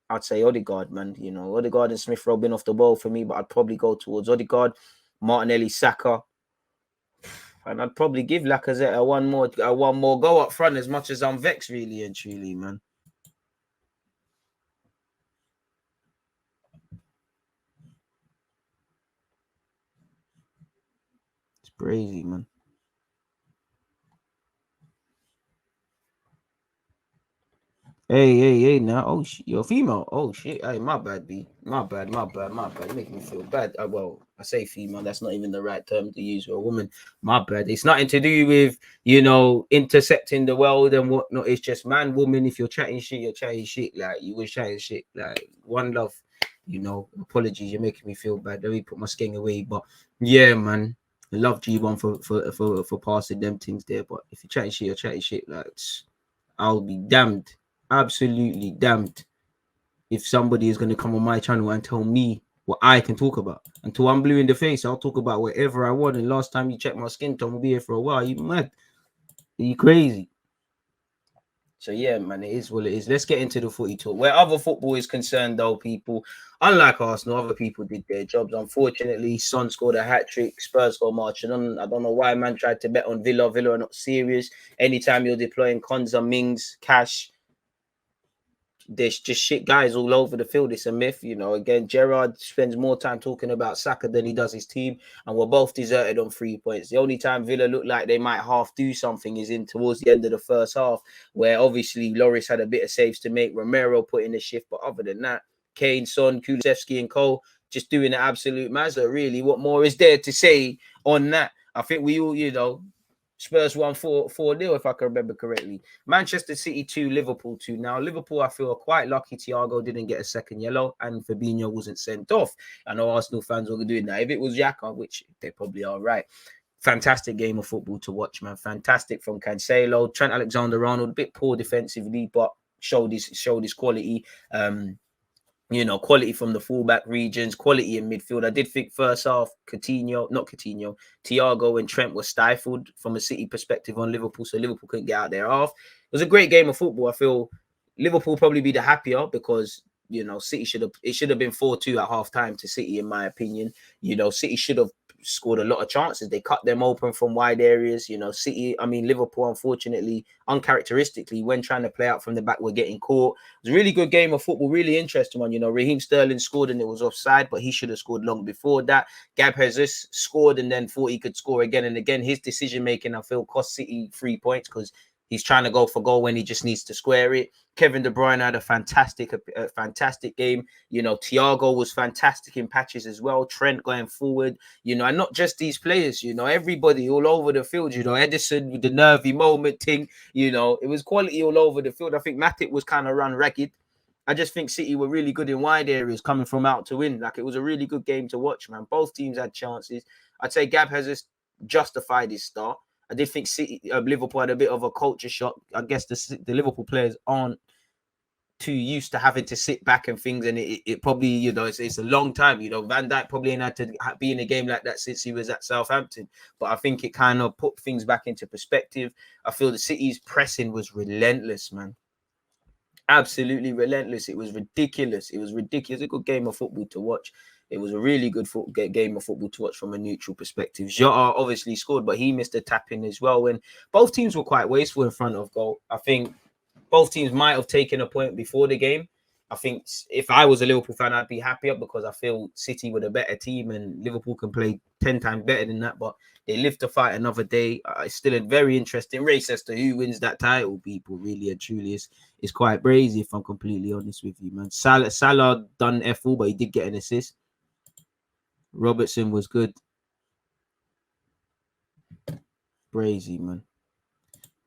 I'd say Odegaard, man. You know, Odegaard and Smith Rowe been off the ball for me, but I'd probably go towards Odegaard, Martinelli, Saka. And I'd probably give Lacazette one more go up front, as much as I'm vexed, really and truly, man. Crazy, man. Hey, now. Oh, shit, you're female. Oh, shit. Hey, my bad, B. My bad. You're making me feel bad. Well, I say female. That's not even the right term to use for a woman. My bad. It's nothing to do with, you know, intercepting the world and whatnot. It's just man, woman. If you're chatting shit, you're chatting shit. Like, you was chatting shit. Like, one love. You know, apologies. You're making me feel bad. Let me put my skin away. But, yeah, man. I love G1 for passing them things there. But if you're chatting shit, you're chatting shit. Like, I'll be damned. Absolutely damned if somebody is going to come on my channel and tell me what I can talk about. Until I'm blue in the face, I'll talk about whatever I want. And last time you checked my skin tone, will be here for a while. Are you mad? Are you crazy? So yeah, man, it is what it is. Let's get into the footy talk. Where other football is concerned, though, people, unlike Arsenal, other people did their jobs. Unfortunately, Son scored a hat-trick. Spurs got marching on. I don't know why man tried to bet on Villa. Villa are not serious. Anytime you're deploying Konza, Mings, Cash, there's just shit guys all over the field. It's a myth, you know. Again, Gerrard spends more time talking about Saka than he does his team, and we're both deserted on 3 points. The only time Villa looked like they might half do something is in towards the end of the first half, where obviously Loris had a bit of saves to make, Romero put in the shift, but other than that, Kane, Son, Kulusevski and Cole just doing the absolute Mazda, really. What more is there to say on that? I think we all, you know, Spurs won 4-0, if I can remember correctly. Manchester City 2, Liverpool 2. Now, Liverpool, I feel, are quite lucky Thiago didn't get a second yellow and Fabinho wasn't sent off. I know Arsenal fans were doing that. If it was Xhaka, which they probably are right, fantastic game of football to watch, man. Fantastic from Cancelo. Trent Alexander-Arnold, a bit poor defensively, but showed his quality. You know, quality from the fullback regions, quality in midfield. I did think first half, Thiago and Trent were stifled from a City perspective on Liverpool, so Liverpool couldn't get out their half. It was a great game of football. I feel Liverpool probably be the happier because, you know, City should have been 4-2 at half time to City, in my opinion. You know, City should have scored a lot of chances. They cut them open from wide areas. You know, Liverpool, unfortunately, uncharacteristically, when trying to play out from the back, were getting caught. It was a really good game of football, really interesting one. You know, Raheem Sterling scored and it was offside, but he should have scored long before that. Gab Jesus scored and then thought he could score again and again. His decision-making, I feel, cost City 3 points because he's trying to go for goal when he just needs to square it. Kevin De Bruyne had a fantastic game. You know, Thiago was fantastic in patches as well. Trent going forward, you know, and not just these players, you know, everybody all over the field, you know, Edison with the nervy moment thing, you know, it was quality all over the field. I think Matic was kind of run ragged. I just think City were really good in wide areas coming from out to win. Like, it was a really good game to watch, man. Both teams had chances. I'd say Gab has just justified his start. I did think Liverpool had a bit of a culture shock. I guess the Liverpool players aren't too used to having to sit back and things, and it probably, you know, it's a long time. You know, Van Dijk probably ain't had to be in a game like that since he was at Southampton. But I think it kind of put things back into perspective. I feel the City's pressing was relentless, man. Absolutely relentless. It was ridiculous. It was ridiculous. A good game of football to watch. It was a really good game of football to watch from a neutral perspective. Jota obviously scored, but he missed a tap-in as well. When both teams were quite wasteful in front of goal. I think both teams might have taken a point before the game. I think if I was a Liverpool fan, I'd be happier because I feel City were a better team and Liverpool can play 10 times better than that. But they live to fight another day. It's still a very interesting race as to who wins that title, people. Really and truly, it's quite brazy, if I'm completely honest with you, man. Salah done F4, but he did get an assist. Robertson was good. Brazy, man.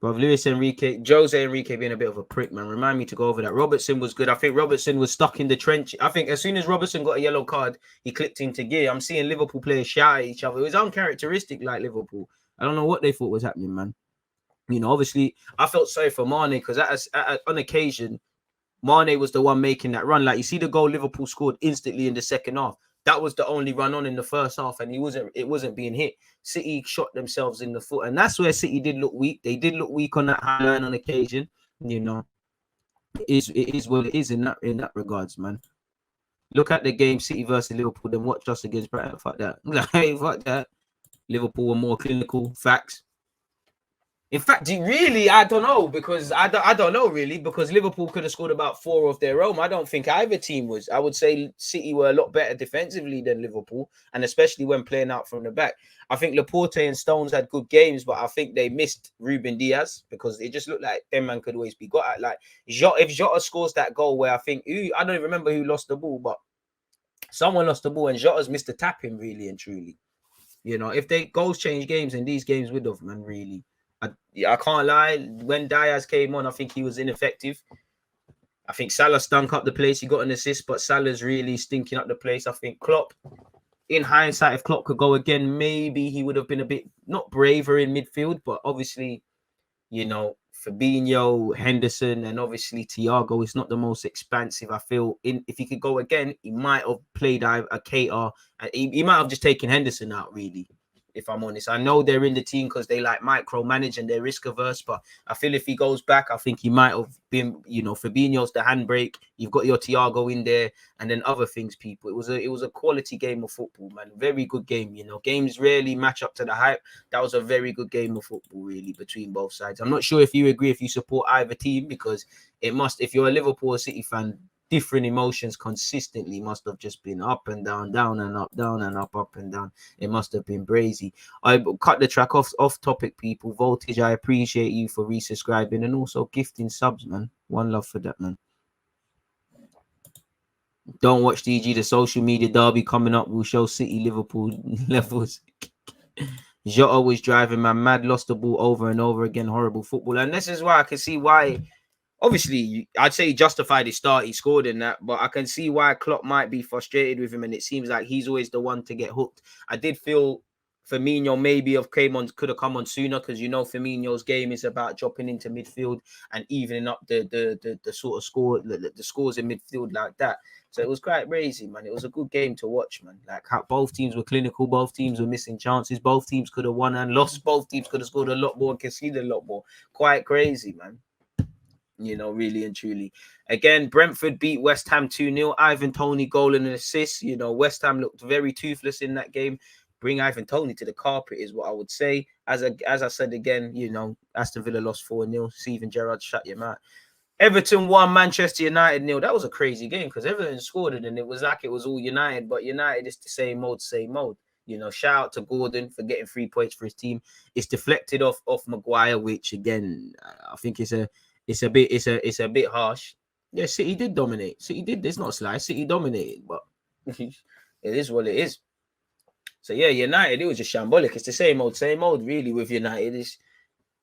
But Jose Enrique being a bit of a prick, man. Remind me to go over that. Robertson was good. I think Robertson was stuck in the trench. I think as soon as Robertson got a yellow card, he clicked into gear. I'm seeing Liverpool players shout at each other. It was uncharacteristic like Liverpool. I don't know what they thought was happening, man. You know, obviously, I felt sorry for Mane because on occasion, Mane was the one making that run. Like, you see the goal Liverpool scored instantly in the second half. That was the only run on in the first half, and it wasn't being hit. City shot themselves in the foot, and that's where City did look weak. They did look weak on that high line on occasion. You know, it is what it is in that regards, man. Look at the game, City versus Liverpool, then watch us against Brighton. Fuck that. Fuck that. Liverpool were more clinical. Facts. In fact, I don't know, because I don't know really, because Liverpool could have scored about 4 of their own. I don't think either team was. I would say City were a lot better defensively than Liverpool, and especially when playing out from the back. I think Laporte and Stones had good games, but I think they missed Ruben Diaz because it just looked like them man could always be got at. Like, if Jota scores that goal where I think, I don't even remember who lost the ball, but someone lost the ball and Jota's missed the tap-in, really and truly. You know, if they goals change games, and these games would have, man, really. I can't lie. When Diaz came on, I think he was ineffective. I think Salah stunk up the place. He got an assist, but Salah's really stinking up the place. I think Klopp, in hindsight, if Klopp could go again, maybe he would have been a bit, not braver in midfield, but obviously, you know, Fabinho, Henderson, and obviously Thiago is not the most expansive. I feel if he could go again, he might have played a Keita. He might have just taken Henderson out, really, if I'm honest. I know they're in the team because they like micromanage and they're risk averse, but I feel if he goes back, I think he might have been, Fabinho's the handbrake. You've got your Thiago in there, and then other things, people. It was a quality game of football, man. Very good game. Games rarely match up to the hype. That was a very good game of football, really, between both sides. I'm not sure if you agree, if you support either team, because it must, if you're a Liverpool or City fan, different emotions consistently must have just been up and down, down and up, down and up and down. It must have been brazy. I cut the track off topic, people. Voltage, I appreciate you for resubscribing and also gifting subs, man. One love for that, man. Don't watch DG. The social media derby coming up will show City Liverpool levels. Jota was driving, man, mad, lost the ball over and over again. Horrible football. And this is why I can see why. Obviously, I'd say he justified his start. He scored in that, but I can see why Klopp might be frustrated with him, and it seems like he's always the one to get hooked. I did feel Firmino maybe could have come on sooner, because Firmino's game is about dropping into midfield and evening up the sort of score, the scores in midfield like that. So it was quite crazy, man. It was a good game to watch, man. Like how both teams were clinical, both teams were missing chances, both teams could have won and lost, both teams could have scored a lot more and conceded a lot more. Quite crazy, man. Really and truly. Again, Brentford beat West Ham 2-0. Ivan Toney goal and an assist. West Ham looked very toothless in that game. Bring Ivan Toney to the carpet is what I would say. As I said again, Aston Villa lost 4-0. Steven Gerrard, shut your mouth. Everton won, Manchester United 0. That was a crazy game because Everton scored it and it was like it was all United, but United is the same mode. Shout out to Gordon for getting 3 points for his team. It's deflected off Maguire, which again, I think it's a bit harsh. Yeah, City did dominate. City did. It's not slice. City dominated, but it is what it is. So yeah, United, it was just shambolic. It's the same old, really, with United.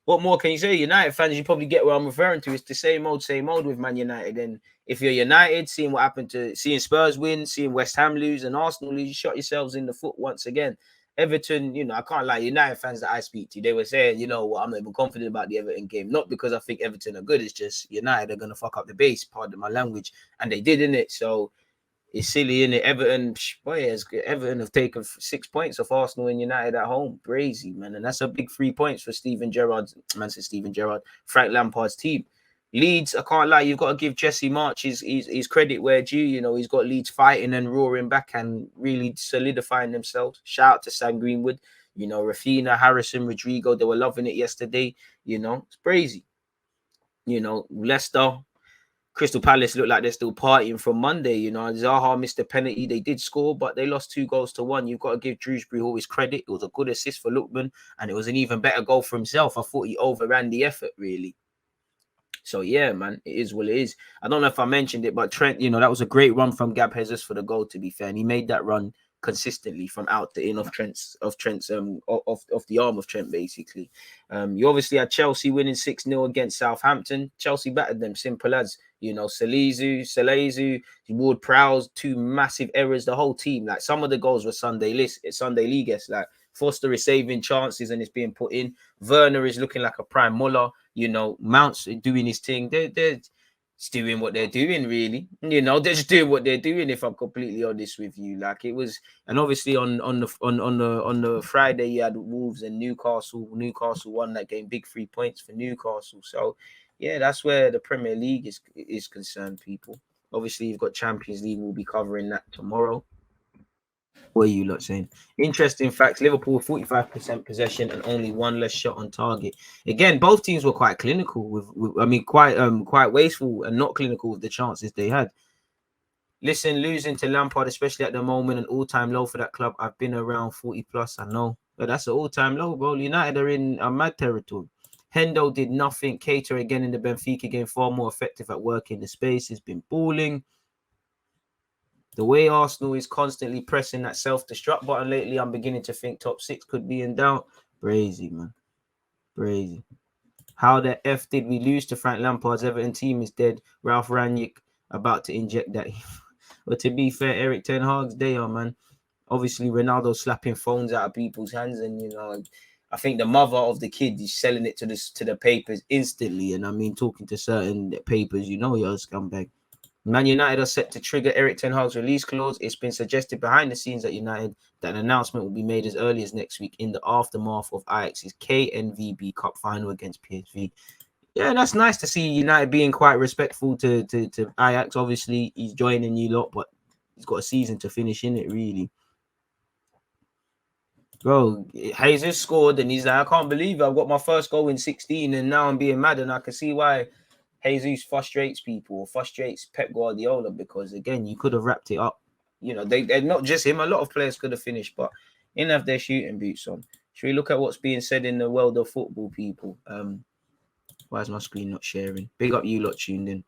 What more can you say? United fans, you probably get what I'm referring to. It's the same old with Man United. And if you're United, seeing what happened seeing Spurs win, seeing West Ham lose and Arsenal lose, you shot yourselves in the foot once again. Everton, I can't lie, United fans that I speak to, they were saying, I'm not even confident about the Everton game. Not because I think Everton are good, it's just United are going to fuck up the base, pardon my language. And they did, innit? So it's silly, innit? Everton have taken 6 points off Arsenal and United at home. Crazy, man. And that's a big 3 points for Frank Lampard's team. Leeds, I can't lie, you've got to give Jesse March his credit where due. He's got Leeds fighting and roaring back and really solidifying themselves. Shout out to Sam Greenwood, Rafinha, Harrison, Rodrigo, they were loving it yesterday. It's crazy. Leicester, Crystal Palace look like they're still partying from Monday. Zaha missed a penalty. They did score, but they lost 2-1. You've got to give Dewsbury all his credit. It was a good assist for Lookman, and it was an even better goal for himself. I thought he overran the effort, really. So, yeah, man, it is what it is. I don't know if I mentioned it, but Trent, that was a great run from Gab Jesus for the goal, to be fair. And he made that run consistently from out to in of the arm of Trent, basically. You obviously had Chelsea winning 6-0 against Southampton. Chelsea battered them, simple as, Salezu, Ward-Prowse, 2 massive errors, the whole team. Like, some of the goals were Sunday League, like, Foster is saving chances and it's being put in. Werner is looking like a prime Muller. Mount's doing his thing. They're just doing what they're doing, really. They're just doing what they're doing. If I'm completely honest with you, like it was, and obviously on the Friday you had Wolves and Newcastle. Newcastle won that game, big 3 points for Newcastle. So yeah, that's where the Premier League is concerned, people. Obviously, you've got Champions League. We'll be covering that tomorrow. What are you lot saying? Interesting facts. Liverpool 45% possession and only 1 less shot on target. Again, both teams were quite clinical quite wasteful and not clinical with the chances they had. Listen, losing to Lampard, especially at the moment, an all-time low for that club. I've been around 40 plus. I know, but that's an all-time low, bro. United are in a mad territory. Hendo did nothing. Keita again in the Benfica game, far more effective at working the space. He's been balling. The way Arsenal is constantly pressing that self-destruct button lately, I'm beginning to think top 6 could be in doubt. Crazy, man. Crazy. How the F did we lose to Frank Lampard's Everton team is dead. Ralph Rangnick about to inject that. But to be fair, Eric Ten Hag's there, man. Obviously, Ronaldo slapping phones out of people's hands. And, I think the mother of the kid is selling it to the papers instantly. And I mean, talking to certain papers, you know, you're a scumbag. Man United are set to trigger Erik ten Hag's release clause. It's been suggested behind the scenes at United that an announcement will be made as early as next week in the aftermath of Ajax's KNVB Cup final against PSV. Yeah, that's nice to see United being quite respectful to Ajax. Obviously, he's joining you lot, but he's got a season to finish in it, really. Bro, Jesus scored and he's like, I can't believe it. I've got my first goal in 16 and now I'm being mad. And I can see why Jesus frustrates people or frustrates Pep Guardiola, because, again, you could have wrapped it up. You know, they're not just him. A lot of players could have finished, but didn't have their shooting boots on. Should we look at what's being said in the world of football, people? Why is my screen not sharing? Big up you lot tuned in.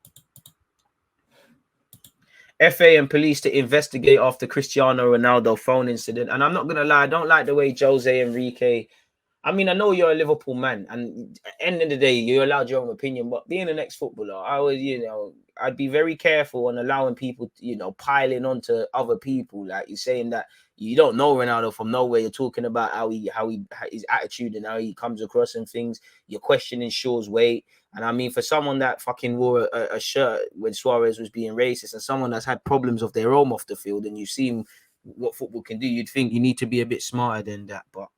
FA and police to investigate after Cristiano Ronaldo phone incident. And I'm not going to lie, I don't like the way Jose Enrique... I mean, I know you're a Liverpool man, and at the end of the day, you're allowed your own opinion, but being an ex-footballer, I always, you know, I'd be very careful on allowing people, you know, piling onto other people. Like, you're saying that you don't know Ronaldo from nowhere. You're talking about how his attitude and how he comes across and things. You're questioning Shaw's weight. And I mean, for someone that fucking wore a shirt when Suarez was being racist, and someone that's had problems of their own off the field, and you've seen what football can do, you'd think you need to be a bit smarter than that, but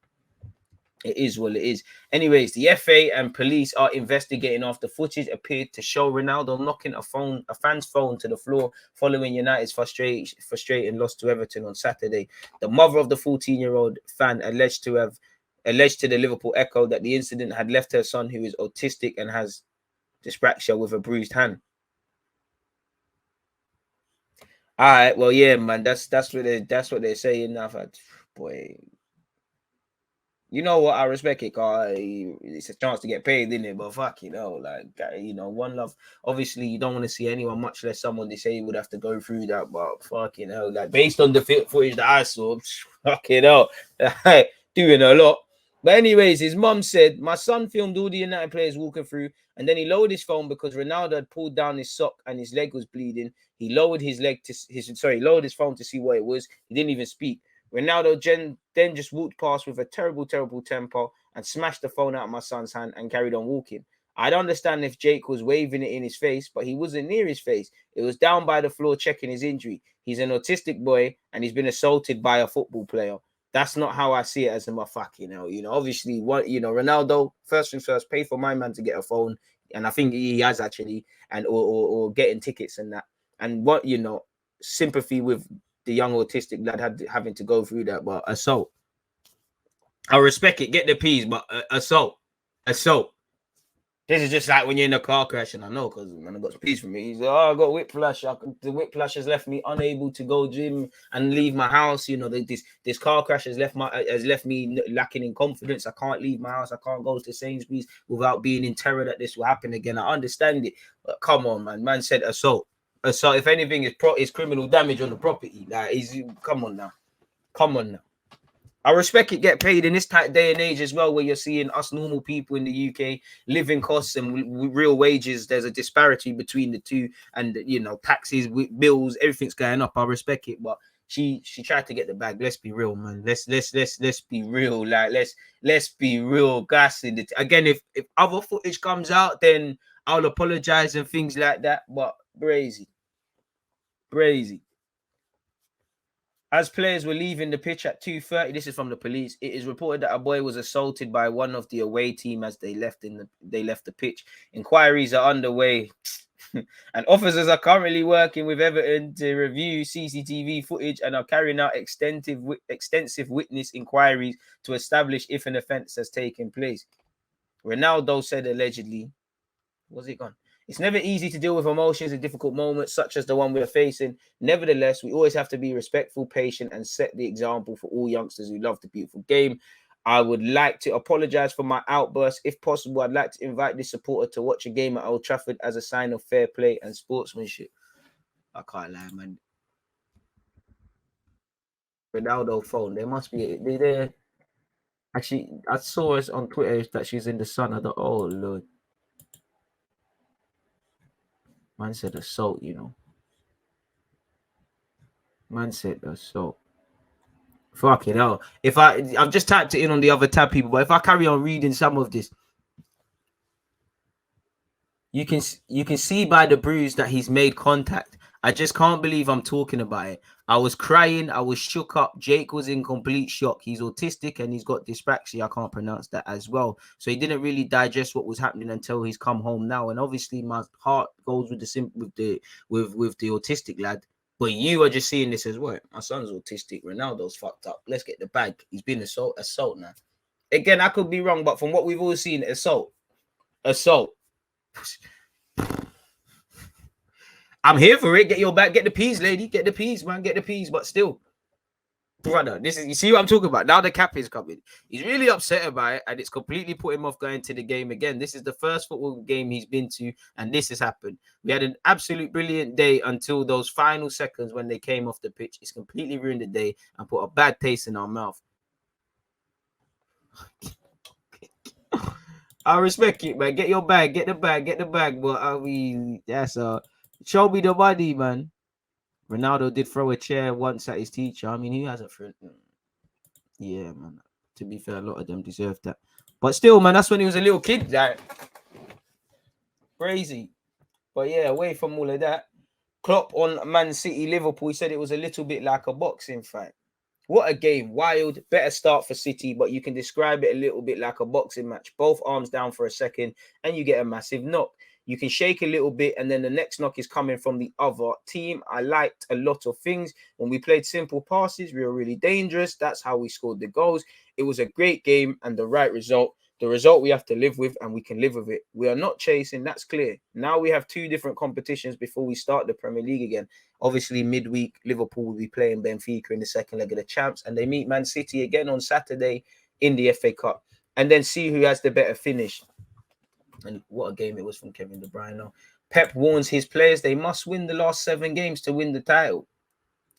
it is what it is. Anyways, the FA and police are investigating after footage appeared to show Ronaldo knocking a fan's phone to the floor following United's frustrating loss to Everton on Saturday. The mother of the 14-year-old fan alleged to the Liverpool Echo that the incident had left her son, who is autistic and has dyspraxia, with a bruised hand. All right, well, yeah, man, that's what they're saying now. Boy. You know what? I respect it, cause it's a chance to get paid, isn't it? But fuck, you know, like, you know, one love. Obviously, you don't want to see anyone, much less someone disabled, have to go through that. But fucking hell, like, based on the footage that I saw, fucking hell, doing a lot. But anyways, his mum said, my son filmed all the United players walking through, and then he lowered his phone because Ronaldo had pulled down his sock and his leg was bleeding. He lowered his phone to see what it was. He didn't even speak. Ronaldo then just walked past with a terrible, terrible temper and smashed the phone out of my son's hand and carried on walking. I'd understand if Jake was waving it in his face, but he wasn't near his face. It was down by the floor checking his injury. He's an autistic boy and he's been assaulted by a football player. That's not how I see it as a fucking hell. You know, obviously, Ronaldo, first things first, pay for my man to get a phone. And I think he has actually, and or getting tickets and that. And sympathy with the young autistic lad having to go through that, but assault. I respect it. Get the P's, but assault. This is just like when you're in a car crash, and I know because man, I got some P's from me. He's like, oh, I got whiplash. The whiplash has left me unable to go gym and leave my house. You know, this car crash has left me lacking in confidence. I can't leave my house. I can't go to Sainsbury's without being in terror that this will happen again. I understand it, but come on, man. Man said assault. So if anything is criminal damage on the property, like come on now. I respect it. Get paid in this type day and age as well, where you're seeing us normal people in the UK living costs and real wages. There's a disparity between the two, and taxes, bills, everything's going up. I respect it, but she tried to get the bag. Let's be real, man. Let's be real. Like let's be real, guys. Again, if other footage comes out, then I'll apologize and things like that. But brazy. As players were leaving the pitch at 2:30, this is from the police. It is reported that a boy was assaulted by one of the away team as they left the pitch. Inquiries are underway, and officers are currently working with Everton to review CCTV footage and are carrying out extensive witness inquiries to establish if an offence has taken place. Ronaldo said allegedly, was it gone? It's never easy to deal with emotions in difficult moments such as the one we're facing. Nevertheless, we always have to be respectful, patient, and set the example for all youngsters who love the beautiful game. I would like to apologize for my outburst. If possible, I'd like to invite this supporter to watch a game at Old Trafford as a sign of fair play and sportsmanship. I can't lie, man. Ronaldo phone. There must be there. Actually, I saw us on Twitter that she's in the sun. I thought, oh Lord. Man said assault, Man said assault. Fuck it hell. I've just typed it in on the other tab, people, but if I carry on reading some of this, you can see by the bruise that he's made contact. I just can't believe I'm talking about it. I was crying. I was shook up. Jake was in complete shock. He's autistic and he's got dyspraxia. I can't pronounce that as well. So he didn't really digest what was happening until he's come home now. And obviously my heart goes with the autistic lad. But you are just seeing this as well. My son's autistic. Ronaldo's fucked up. Let's get the bag. He's been assault now. Again, I could be wrong, but from what we've all seen, assault. I'm here for it. Get your back. Get the peas, lady. Get the peas, man. Get the peas. But still, brother, you see what I'm talking about? Now the cap is coming. He's really upset about it, and it's completely put him off going to the game again. This is the first football game he's been to, and this has happened. We had an absolute brilliant day until those final seconds when they came off the pitch. It's completely ruined the day and put a bad taste in our mouth. I respect it, man. Get your bag. Get the bag. But I mean, that's show me the money, man. Ronaldo did throw a chair once at his teacher. I mean, he hasn't thrown. Yeah, man. To be fair, a lot of them deserve that. But still, man, that's when he was a little kid. Like, crazy. But yeah, away from all of that, Klopp on Man City, Liverpool, he said it was a little bit like a boxing fight. What a game. Wild. Better start for City, but you can describe it a little bit like a boxing match. Both arms down for a second, and you get a massive knock. You can shake a little bit, and then the next knock is coming from the other team. I liked a lot of things. When we played simple passes, we were really dangerous. That's how we scored the goals. It was a great game and the right result. The result we have to live with, and we can live with it. We are not chasing. That's clear. Now we have two different competitions before we start the Premier League again. Obviously, midweek, Liverpool will be playing Benfica in the second leg of the Champs, and they meet Man City again on Saturday in the FA Cup, and then see who has the better finish. And what a game it was from Kevin De Bruyne. Pep warns his players they must win the last 7 games to win the title.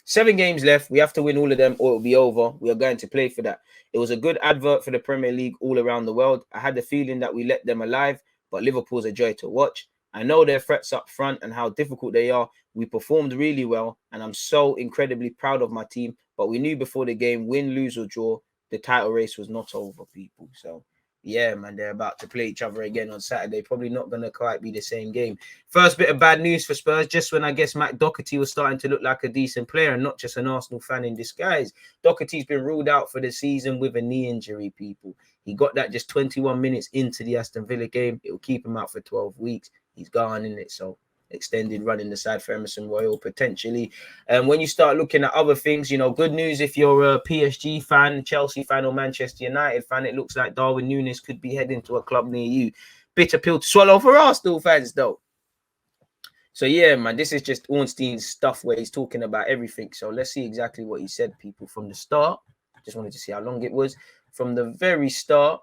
7 games left. We have to win all of them or it'll be over. We are going to play for that. It was a good advert for the Premier League all around the world. I had the feeling that we let them alive, but Liverpool's a joy to watch. I know their threats up front and how difficult they are. We performed really well, and I'm so incredibly proud of my team. But we knew before the game, win, lose, or draw, the title race was not over, people. So, yeah, man, they're about to play each other again on Saturday. Probably not going to quite be the same game. First bit of bad news for Spurs, just when I guess Matt Doherty was starting to look like a decent player and not just an Arsenal fan in disguise. Doherty's been ruled out for the season with a knee injury, people. He got that just 21 minutes into the Aston Villa game. It will keep him out for 12 weeks. He's gone in it, so extended running the side for Emerson Royal potentially. And when you start looking at other things, you know, good news if you're a PSG fan, Chelsea fan, or Manchester United fan, it looks like Darwin Núñez could be heading to a club near you. Bitter pill to swallow for Arsenal fans, though. So yeah, man, this is just Ornstein's stuff where he's talking about everything. So let's see exactly what he said, people, from the start. Just wanted to see how long it was. From the very start,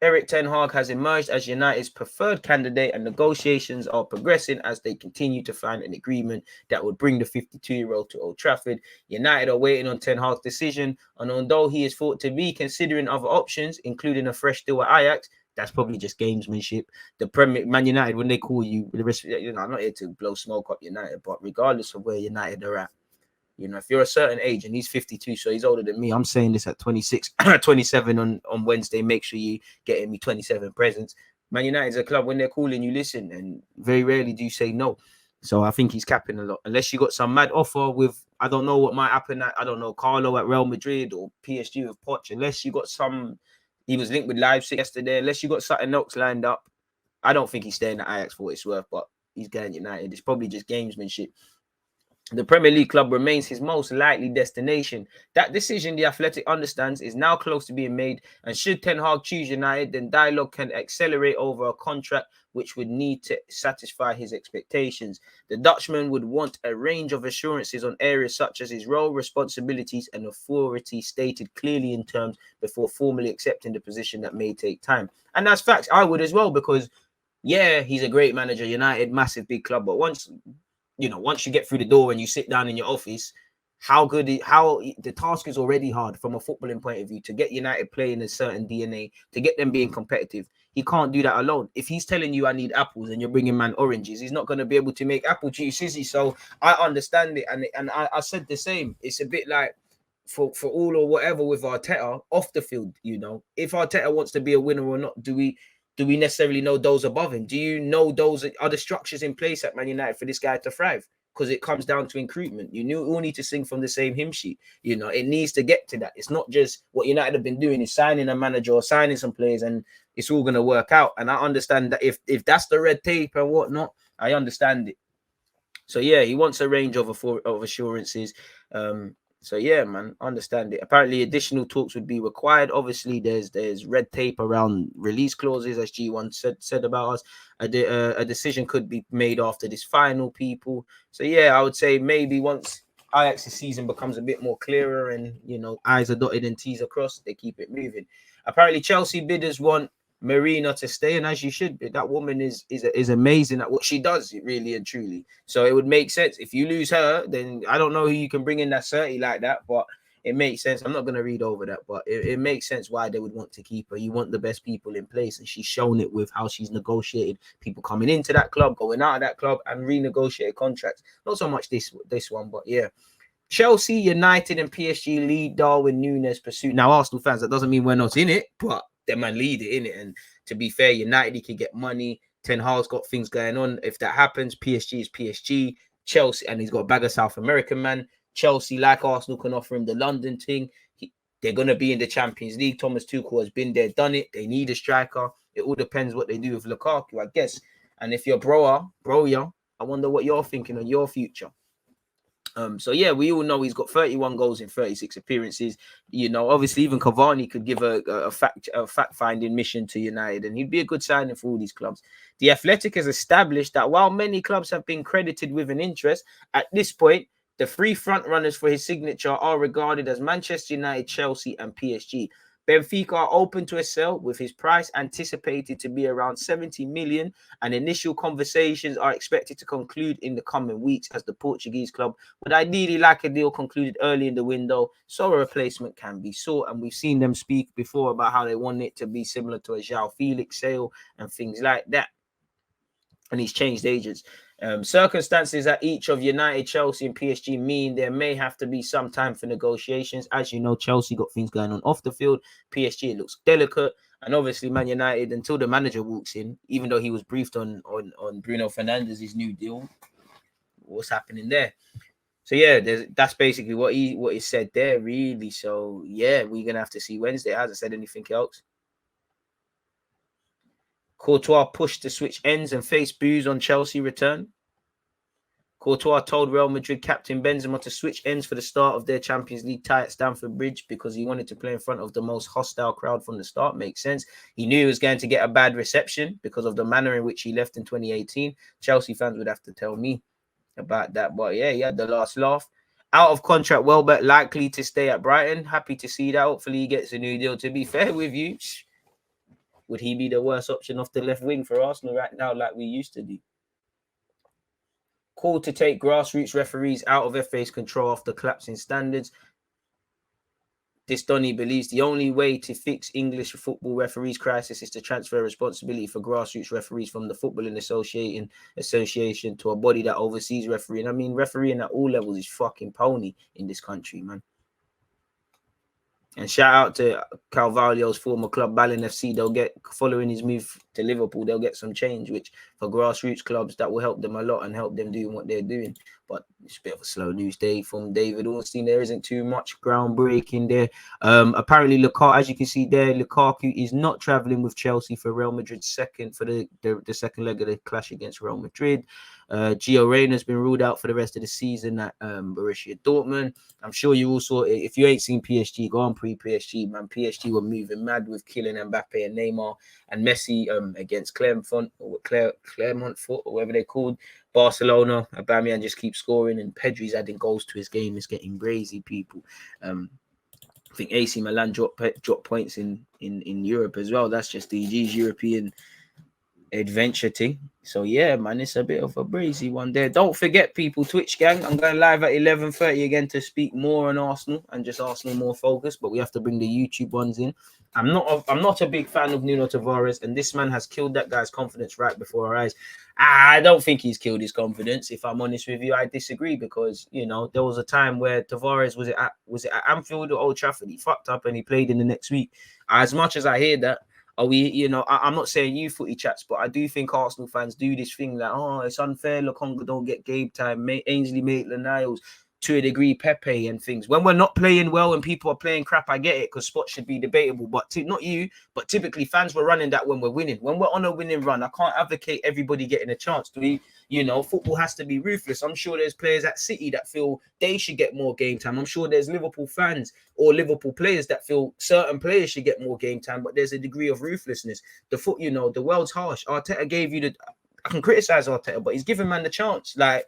Erik ten Hag has emerged as United's preferred candidate, and negotiations are progressing as they continue to find an agreement that would bring the 52-year-old to Old Trafford. United are waiting on ten Hag's decision, and although he is thought to be considering other options, including a fresh deal at Ajax, that's probably just gamesmanship. The Premier Man United, when they call you, the rest, you know, I'm not here to blow smoke up United, but regardless of where United are at, you know, if you're a certain age, and he's 52, so he's older than me. I'm saying this at 26, 27 on Wednesday. Make sure you get me 27 presents. Man United's a club, when they're calling you, listen, and very rarely do you say no. So I think he's capping a lot. Unless you got some mad offer with, I don't know what might happen at, I don't know, Carlo at Real Madrid or PSG with Poch. Unless you got some, he was linked with Leipzig yesterday. Unless you got something else lined up, I don't think he's staying at Ajax for what it's worth, but he's going United. It's probably just gamesmanship. The Premier League club remains his most likely destination. That decision, the Athletic understands, is now close to being made. And should Ten Hag choose United, then dialogue can accelerate over a contract which would need to satisfy his expectations. The Dutchman would want a range of assurances on areas such as his role, responsibilities, and authority stated clearly in terms before formally accepting the position that may take time. And that's facts. I would as well, because, yeah, he's a great manager, United, massive, big club. But once you get through the door and you sit down in your office, how the task is already hard from a footballing point of view to get United playing a certain DNA, to get them being competitive. He can't do that alone. If he's telling you I need apples and you're bringing man oranges, he's not going to be able to make apple juice, is he? So I understand it. And I said the same. It's a bit like for all or whatever with Arteta off the field. If Arteta wants to be a winner or not, do we necessarily know those above him? Do you know those are the structures in place at Man United for this guy to thrive? Because it comes down to recruitment. You all need to sing from the same hymn sheet. It needs to get to that. It's not just what United have been doing is signing a manager or signing some players and it's all going to work out. And I understand that if that's the red tape and whatnot, I understand it. So yeah, he wants a range of assurances. So yeah, man, understand it. Apparently, additional talks would be required. Obviously, there's red tape around release clauses, as G1 said about us. A decision could be made after this final, people. So yeah, I would say maybe once Ajax's season becomes a bit more clearer and I's are dotted and T's are crossed, they keep it moving. Apparently, Chelsea bidders want Marina to stay, and as you should be. That woman is amazing at what she does, really and truly. So it would make sense. If you lose her, then I don't know who you can bring in that's 30 like that, but it makes sense. I'm not going to read over that, but it makes sense why they would want to keep her. You want the best people in place, and she's shown it with how she's negotiated people coming into that club, going out of that club, and renegotiated contracts. Not so much this one, but yeah. Chelsea, United, and PSG lead Darwin Núñez pursuit. Now, Arsenal fans, that doesn't mean we're not in it, but them man lead it, innit? And to be fair, United, he can get money. Ten Hag's got things going on. If that happens, PSG is PSG. Chelsea, and he's got a bag of South American man. Chelsea, like Arsenal, can offer him the London thing. They're going to be in the Champions League. Thomas Tuchel has been there, done it. They need a striker. It all depends what they do with Lukaku, I guess. And if you're bro, I wonder what you're thinking on your future. So yeah, we all know he's got 31 goals in 36 appearances. Obviously even Cavani could give a fact-finding mission to United, and he'd be a good signing for all these clubs. The Athletic has established that while many clubs have been credited with an interest, at this point, the three front runners for his signature are regarded as Manchester United, Chelsea, and PSG. Benfica are open to a sell, with his price anticipated to be around 70 million, and initial conversations are expected to conclude in the coming weeks, as the Portuguese club would ideally like a deal concluded early in the window so a replacement can be sought. And we've seen them speak before about how they want it to be similar to a João Felix sale and things like that. And he's changed agents. Circumstances at each of United, Chelsea, and PSG mean there may have to be some time for negotiations. As you know, Chelsea got things going on off the field. PSG, it looks delicate. And obviously, Man United, until the manager walks in, even though he was briefed on Bruno Fernandes's new deal, what's happening there? So yeah, that's basically what he said there, really. So yeah, we're gonna have to see Wednesday. Hasn't said anything else. Courtois pushed to switch ends and face boos on Chelsea return. Courtois told Real Madrid captain Benzema to switch ends for the start of their Champions League tie at Stamford Bridge because he wanted to play in front of the most hostile crowd from the start. Makes sense. He knew he was going to get a bad reception because of the manner in which he left in 2018. Chelsea fans would have to tell me about that. But yeah, he had the last laugh. Out of contract, Welbeck likely to stay at Brighton. Happy to see that. Hopefully he gets a new deal. To be fair with you, would he be the worst option off the left wing for Arsenal right now like we used to do? Call to take grassroots referees out of FA's control after collapsing standards. This Donny believes the only way to fix English football referees crisis is to transfer responsibility for grassroots referees from the Footballing Association to a body that oversees refereeing. I mean, refereeing at all levels is fucking pony in this country, man. And shout out to Carvalho's former club, Ballon FC. They'll get, following his move to Liverpool, they'll get some change, which for grassroots clubs, that will help them a lot and help them doing what they're doing. But it's a bit of a slow news day from David Ornstein. There isn't too much groundbreaking there. Apparently, Lukaku, as you can see there, Lukaku is not traveling with Chelsea for Real Madrid's second second leg of the clash against Real Madrid. Gio Reyna's been ruled out for the rest of the season at Borussia Dortmund. I'm sure you also, if you ain't seen PSG, go on pre-PSG, man. PSG were moving mad with Kylian Mbappe and Neymar and Messi against Clermont or whatever they're called. Barcelona, Aubameyang just keeps scoring, and Pedri's adding goals to his game. It's getting crazy, people. I think AC Milan dropped points in Europe as well. That's just DG's European adventure thing. So yeah, man, it's a bit of a breezy one there. Don't forget, people, Twitch gang, I'm going live at 11:30 again to speak more on Arsenal and just Arsenal more focused, but we have to bring the YouTube ones in. I'm not a big fan of Nuno Tavares, and this man has killed that guy's confidence right before our eyes. I don't think he's killed his confidence. If I'm honest with you, I disagree, because you know there was a time where Tavares was it at Anfield or Old Trafford? He fucked up and he played in the next week. As much as I hear that, are we, you know, I'm not saying you footy chats, but I do think Arsenal fans do this thing that, oh, it's unfair, Lokonga don't get game time, Ainsley Maitland-Niles, to a degree, Pepe and things. When we're not playing well and people are playing crap, I get it, because spots should be debatable, but not you, but typically fans were running that when we're winning. When we're on a winning run, I can't advocate everybody getting a chance. You know, football has to be ruthless. I'm sure there's players at City that feel they should get more game time. I'm sure there's Liverpool fans or Liverpool players that feel certain players should get more game time, but there's a degree of ruthlessness. You know, the world's harsh. Arteta gave you I can criticize Arteta, but he's given man the chance. Like,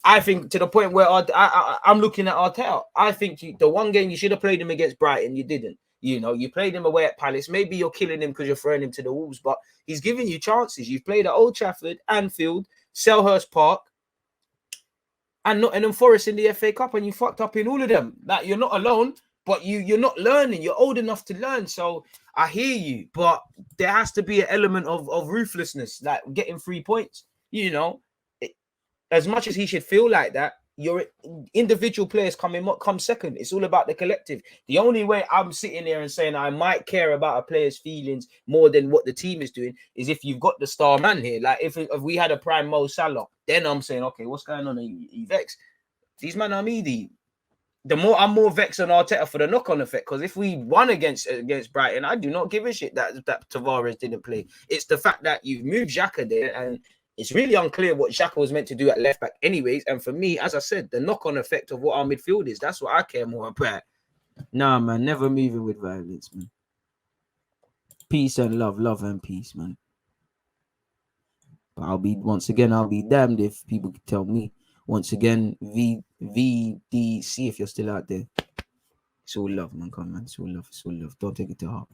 I think to the point where I'm looking at Arteta. I think the one game you should have played him against Brighton, you didn't. You know, you played him away at Palace. Maybe you're killing him because you're throwing him to the Wolves, but he's giving you chances. You've played at Old Trafford, Anfield, Selhurst Park, and Nottingham Forest in the FA Cup, and you fucked up in all of them. That you're not alone, but you're not learning. You're old enough to learn. So I hear you, but there has to be an element of ruthlessness, like getting 3 points. You know, as much as he should feel like that, your individual players come second. It's all about the collective. The only way I'm sitting there and saying I might care about a player's feelings more than what the team is doing is if you've got the star man here. Like if we had a prime Mo Salah, then I'm saying, okay, what's going on? Are you vexed? These men are meaty. I'm more vexed on Arteta for the knock-on effect, because if we won against Brighton, I do not give a shit that Tavares didn't play. It's the fact that you've moved Xhaka there, and it's really unclear what Xhaka was meant to do at left back anyways. And for me, as I said, the knock-on effect of what our midfield is, that's what I care more about. Nah, man, never moving with violence, man. Peace and love and peace, man. But I'll be damned if people can tell me. Once again, VDC, if you're still out there. It's all love, man. Come on, man. It's all love. It's all love. Don't take it to heart.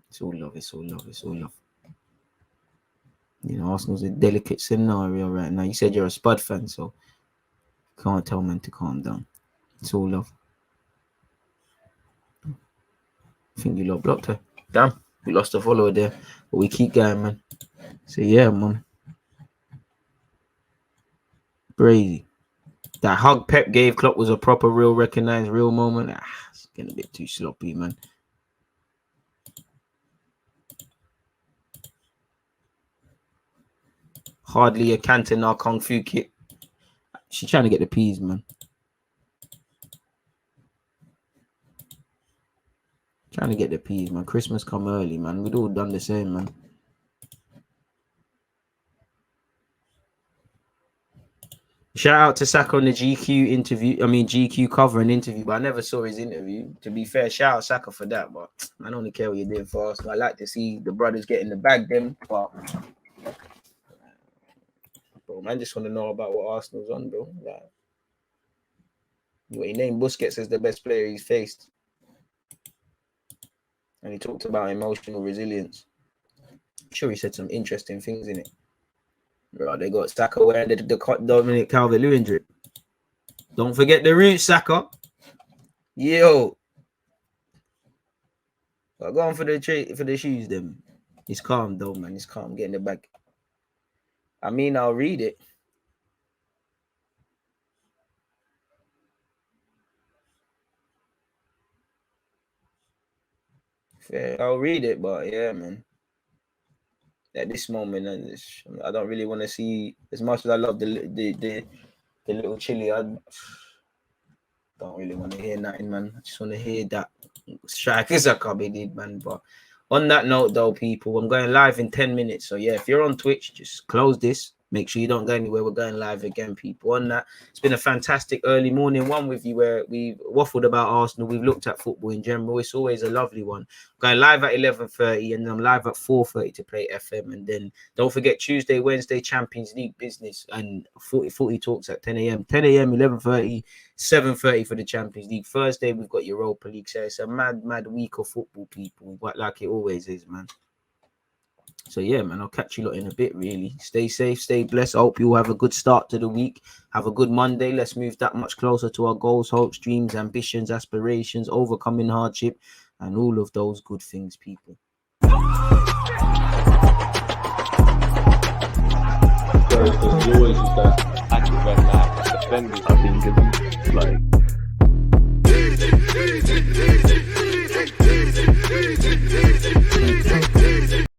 It's all love. It's all love. It's all love. You know, Arsenal's a delicate scenario right now. You said you're a Spud fan, so can't tell man to calm down. It's all love. I think you lot blocked her. Damn, we lost a follower there. But we keep going, man. So yeah, man. Crazy. That hug Pep gave Klopp was a proper, real, recognized, real moment. It's getting a bit too sloppy, man. Hardly a Cantona Kung Fu kick. She's trying to get the peas, man. Trying to get the peas, man. Christmas come early, man. We'd all done the same, man. Shout out to Saka on the GQ cover and interview, but I never saw his interview. To be fair, shout out Saka for that, but I don't care what you did for us. I like to see the brothers getting the bag, them, but bro, man, just want to know about what Arsenal's on, bro. Like, he named Busquets as the best player he's faced, and he talked about emotional resilience. I'm sure he said some interesting things in it. Bro, they got Saka wearing the Dominic Calvert-Lewin drip. Don't forget the roots, Saka. Yo, I'm going for the shoes, them. He's calm though, man. He's calm. Getting the bag. I mean, I'll read it. Fair. I'll read it, but yeah, man. At this moment, I don't really want to see, as much as I love the little chili. I don't really want to hear nothing, man. I just want to hear that strikers are coming, man. But on that note, though, people, I'm going live in 10 minutes. So yeah, if you're on Twitch, just close this. Make sure you don't go anywhere. We're going live again, people. On that, it's been a fantastic early morning one with you where we've waffled about Arsenal. We've looked at football in general. It's always a lovely one. Going live at 11:30 and then I'm live at 4:30 to play FM. And then don't forget Tuesday, Wednesday, Champions League business and Footy Talks at 10 a.m. 10 a.m., 11:30, 7:30 for the Champions League. Thursday, we've got Europa League. So it's a mad week of football, people. But like it always is, man. So yeah, man, I'll catch you lot in a bit. Really, stay safe, stay blessed. I hope you all have a good start to the week. Have a good Monday. Let's move that much closer to our goals, hopes, dreams, ambitions, aspirations, overcoming hardship, and all of those good things, people. Spurs, there's always that active red light. Defenders have been given like